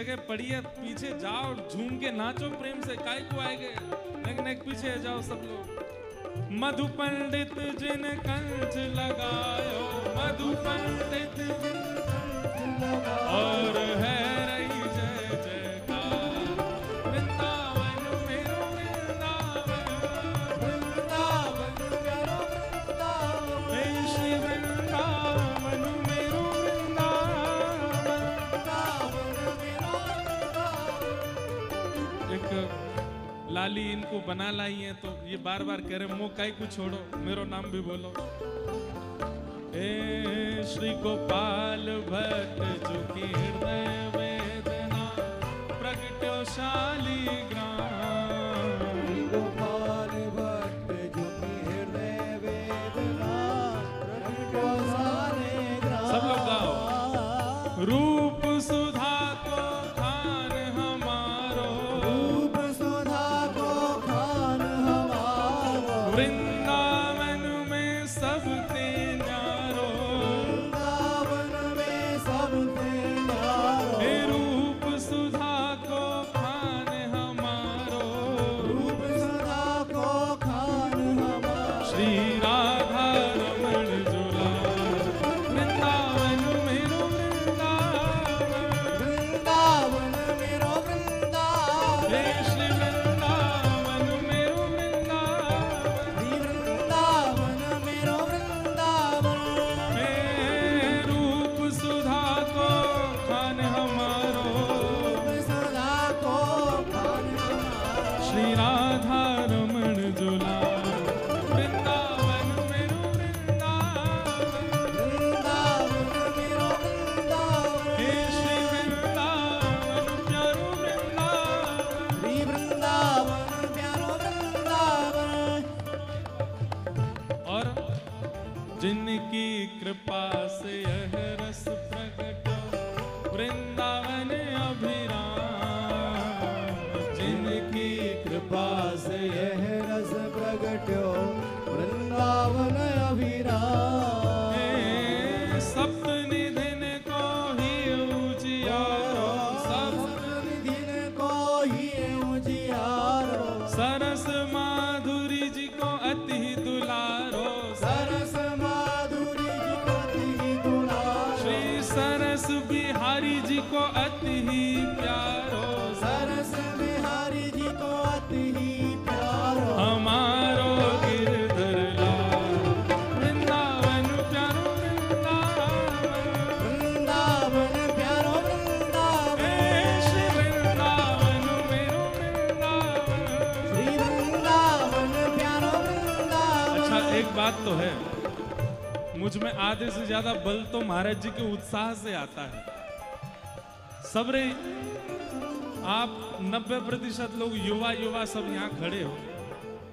जगह पड़ी है, पीछे जाओ झूम के नाचो प्रेम से, काय को आएंगे, लेकिन एक पीछे जाओ सब लोग। मधु पंडित जिन कंठ लगायो, मधु पंडित जिन कंठ लगायो, और है रही जय जयकार, वृंदावन मेरो वृंदावन, वृंदावन मेरो वृंदावन, हे श्री वृंदावन मेरो वृंदावन, वृंदावन मेरो वृंदावन। एक लाली इनको बना लाई है तो ये बार बार कह रहे मो काई को छोड़ो, मेरो नाम भी बोलो। ए श्री गोपाल भट्ट जो की हृदय वेदना प्रगट्यो शालिग्राम, गोपाल भट्ट जो की हृदय वेदना प्रगट्यो शालिग्राम। सब लोग गाओ। रूप सुधा को खान हमारो, रूप सुधा को खान हमारो, वृंदावन में सबते न्यारो, वृंदावन में सबसे न्यारो। हे रूप सुधा को खान हमारो, रूप सुधा को खान हमारो, श्री राधा रमण झूला, वृंदावन मेरो वृंदावन, वृंदावन मेरो वृंदावन, हे श्री वृंदावन मेरो वृंदावन, श्री वृंदावन मेरो वृंदावन। हे रूप सुधा को खान हमारो, रूप सुधा को खान हमारो, श्री राधा रमण झूला, वृंदावन मेरो वृंदावन, वृंदावन मेरो वृंदावन, हे श्री वृंदावन प्यारो वृंदावन। श्री वृंदावन प्यारो वृंदावन। और जिनकी कृपा से यह रस प्रकट वृंदावन अभिराम, जिनकी कृपा से यह रस प्रगट्यो वृंदावन अभिराम। हे सप्त निधिन को ही उजियारो, दिन को ही उजियारो, सरस माधुरी जी को अति दुलारो, सरस माधुरी जी को अति दुलारो, श्री सरस बिहारी जी को अति प्यारो, सरस बिहारी जी को अति प्यारो। हमारो गिरधर लाल, वृंदावन प्यारो वृंदावन, वृंदावन प्यारो वृंदावन, हे श्री वृंदावन मेरो वृंदावन। श्री वृंदावन प्यारो वृंदावन। अच्छा एक बात तो है, मुझ में आधे से ज्यादा बल तो महाराज जी के उत्साह से आता है। सबरे आप 90% लोग युवा युवा सब यहाँ खड़े हो,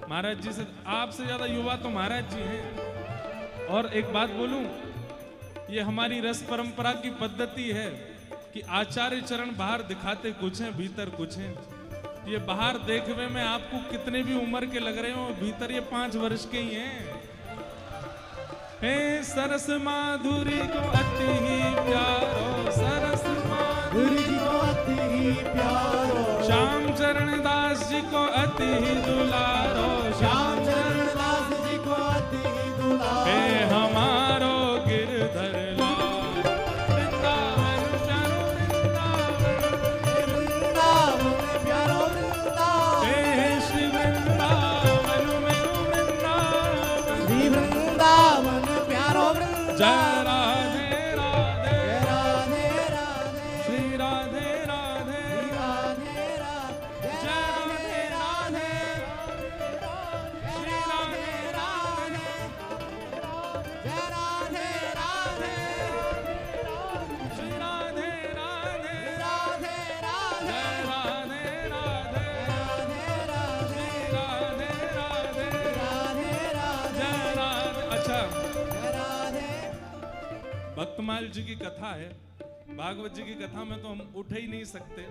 महाराज जी से आपसे ज्यादा युवा तो महाराज जी हैं। और एक बात बोलूं, ये हमारी रस परंपरा की पद्धति है कि आचार्य चरण बाहर दिखाते कुछ हैं, भीतर कुछ हैं। ये बाहर देखने में आपको कितने भी उम्र के लग रहे हो, भीतर ये 5 वर्ष के ही हैं। हे सरस माधुरी को अति ही प्यारो, सरस गुरु जी को अति ही प्यारो, श्याम चरण दास जी को अति ही दुलारो, श्याम चरण दास जी को अति ही दुलारो। हे हमारो गिरधर लाल, वृंदावन प्यारो वृंदावन, वृंदावन प्यारो वृंदावन, हे श्री वृंदावन मेरो वृंदावन, श्री वृंदावन प्यारो वृंदावन। जय राधे राधे, जय राधे राधे, श्री राधे राधे, राधे राधे, जय राधे राधे, श्री राधे राधे, जय राधे राधे, श्री राधे राधे, राधे राधे, जय राधे राधे, राधे राधे, राधे राधे, राधे राधे, जय राधे। अच्छा जय राधे। भक्तमाल जी की कथा है, भागवत जी की कथा में तो हम उठ ही नहीं सकते,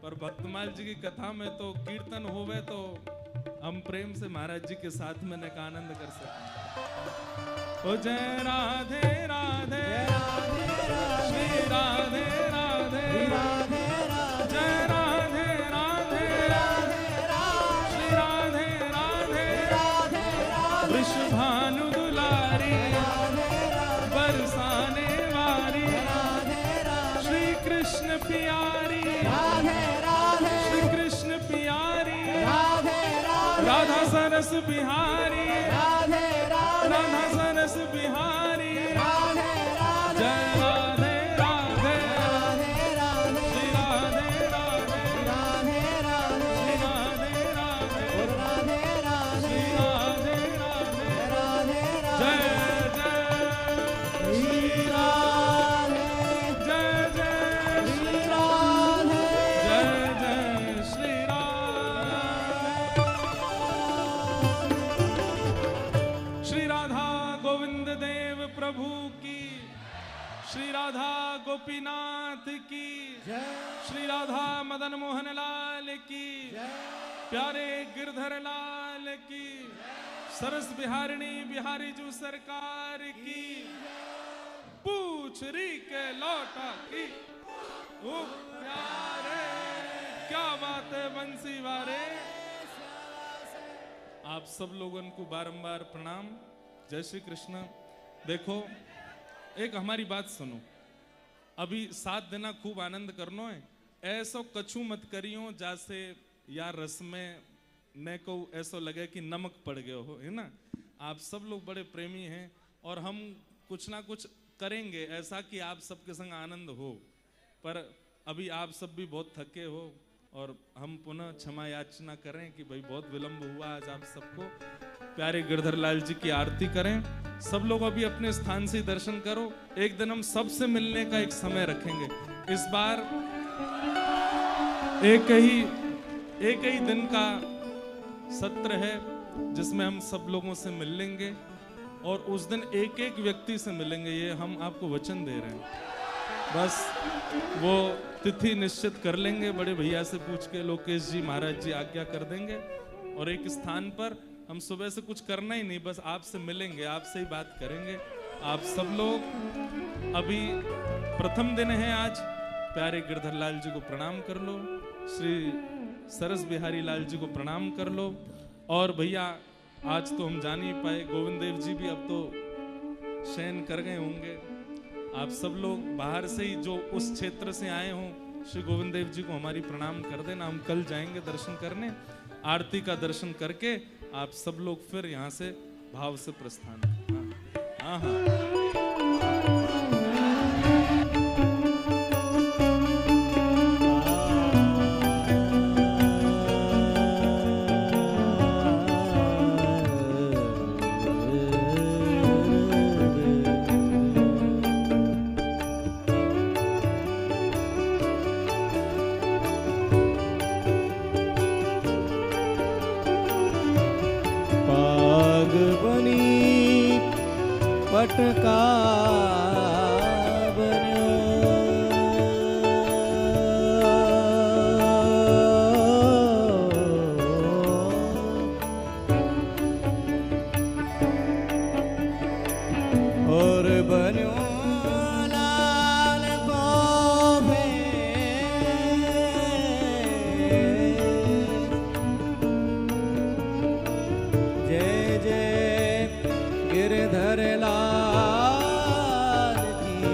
पर भक्तमाल जी की कथा में तो कीर्तन होवे तो हम प्रेम से महाराज जी के साथ में का आनंद कर सकते। ओ जय राधे राधे, श्री राधे राधे, राधे राधे, प्यारी, बरसाने वाली, श्री कृष्ण प्यारी, श्री कृष्ण प्यारी, राधा सरस बिहारी, राधा सरस बिहारी, जय राधे राधे, श्री राधे राधे, श्री राधे राधे, श्री राधे राधे, जय जय श्री राधे, जय जय श्री राधे, जय जय श्री राधे। श्री राधा गोविंद देव प्रभु की, श्री राधा गोपीनाथ की, श्री राधा मदन मोहन लाल की, प्यारे गिरधर लाल की, सरस बिहारिणी बिहारी जू सरकार की, पूछ री के लौटा की, ओ प्यारे क्या बात है बंसी वारे। आप सब लोगों को बारंबार प्रणाम, जय श्री कृष्ण। देखो एक हमारी बात सुनो, अभी 7 दिन खूब आनंद करनो है, ऐसो कछु मत करियो जैसे यार रस में न को ऐसो लगे कि नमक पड़ गयो हो, है ना। आप सब लोग बड़े प्रेमी हैं और हम कुछ ना कुछ करेंगे ऐसा कि आप सबके संग आनंद हो, पर अभी आप सब भी बहुत थके हो और हम पुनः क्षमा याचना करें कि भाई बहुत विलंब हुआ आज आप सबको। प्यारे गिरधर लाल जी की आरती करें, सब लोग अभी अपने स्थान से दर्शन करो। एक दिन हम सबसे मिलने का एक समय रखेंगे, इस बार एक ही दिन का सत्र है जिसमें हम सब लोगों से मिल लेंगे और उस दिन एक एक व्यक्ति से मिलेंगे, ये हम आपको वचन दे रहे हैं। बस वो तिथि निश्चित कर लेंगे, बड़े भैया से पूछ के लोकेश जी महाराज जी आज्ञा कर देंगे और एक स्थान पर हम सुबह से कुछ करना ही नहीं, बस आपसे मिलेंगे, आपसे ही बात करेंगे। आप सब लोग अभी प्रथम दिन है आज, प्यारे गिरधर लाल जी को प्रणाम कर लो, श्री सरस बिहारी लाल जी को प्रणाम कर लो। और भैया आज तो हम जान ही पाए, गोविंद देव जी भी अब तो शयन कर गए होंगे। आप सब लोग बाहर से ही जो उस क्षेत्र से आए हों, श्री गोविंद देव जी को हमारी प्रणाम कर देना। हम कल जाएंगे दर्शन करने, आरती का दर्शन करके आप सब लोग फिर यहाँ से भाव से प्रस्थान। हाँ हाँ पटका बन्यो और बन्यो लाल को जय जय गिरधर लाल की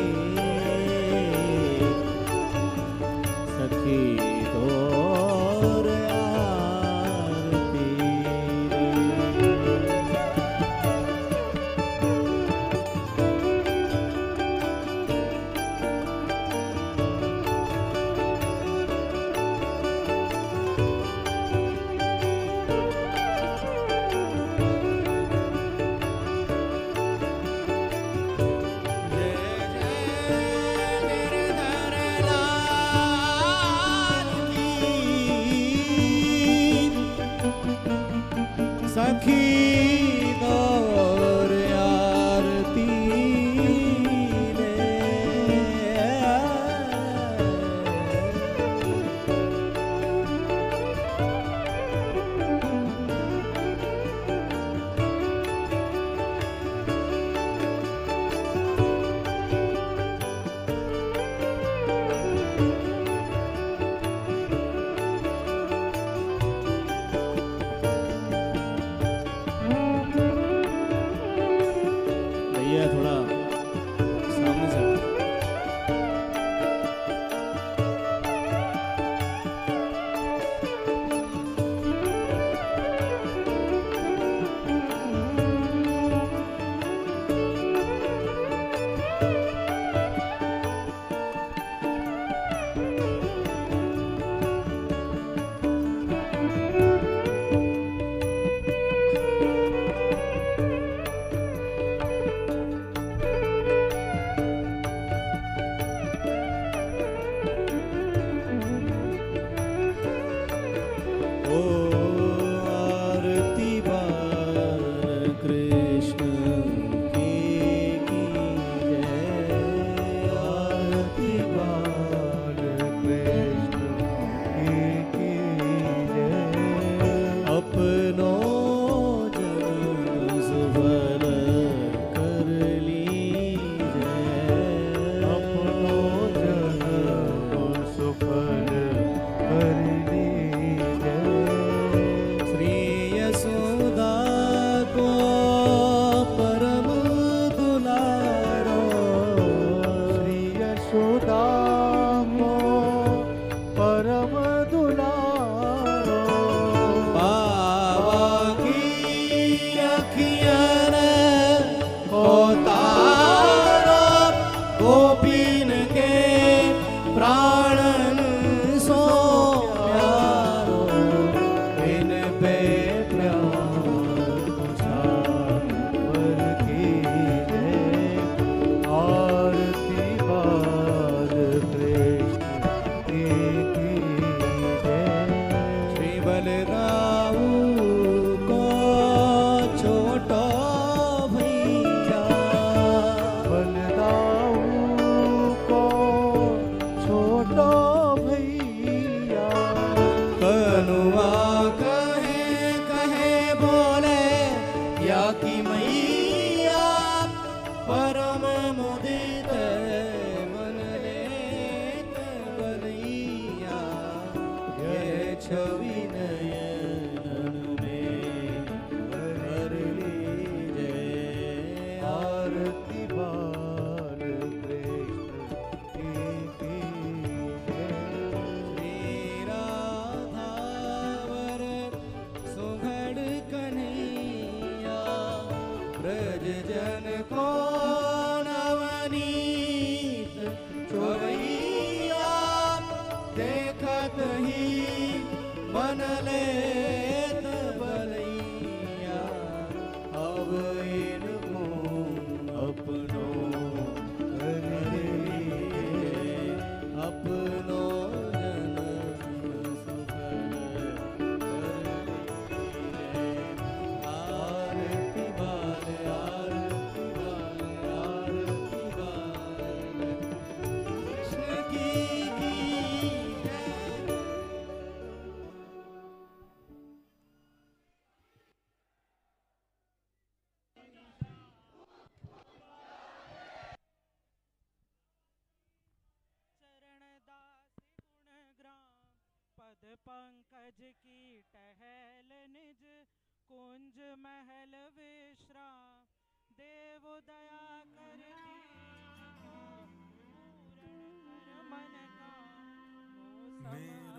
सखी तोर आरती। भैया थोड़ा सामने से हटो। पंकज की टहल निज कुंज महल विश्राम देव दया कर दीजिए पूर्ण कर मन का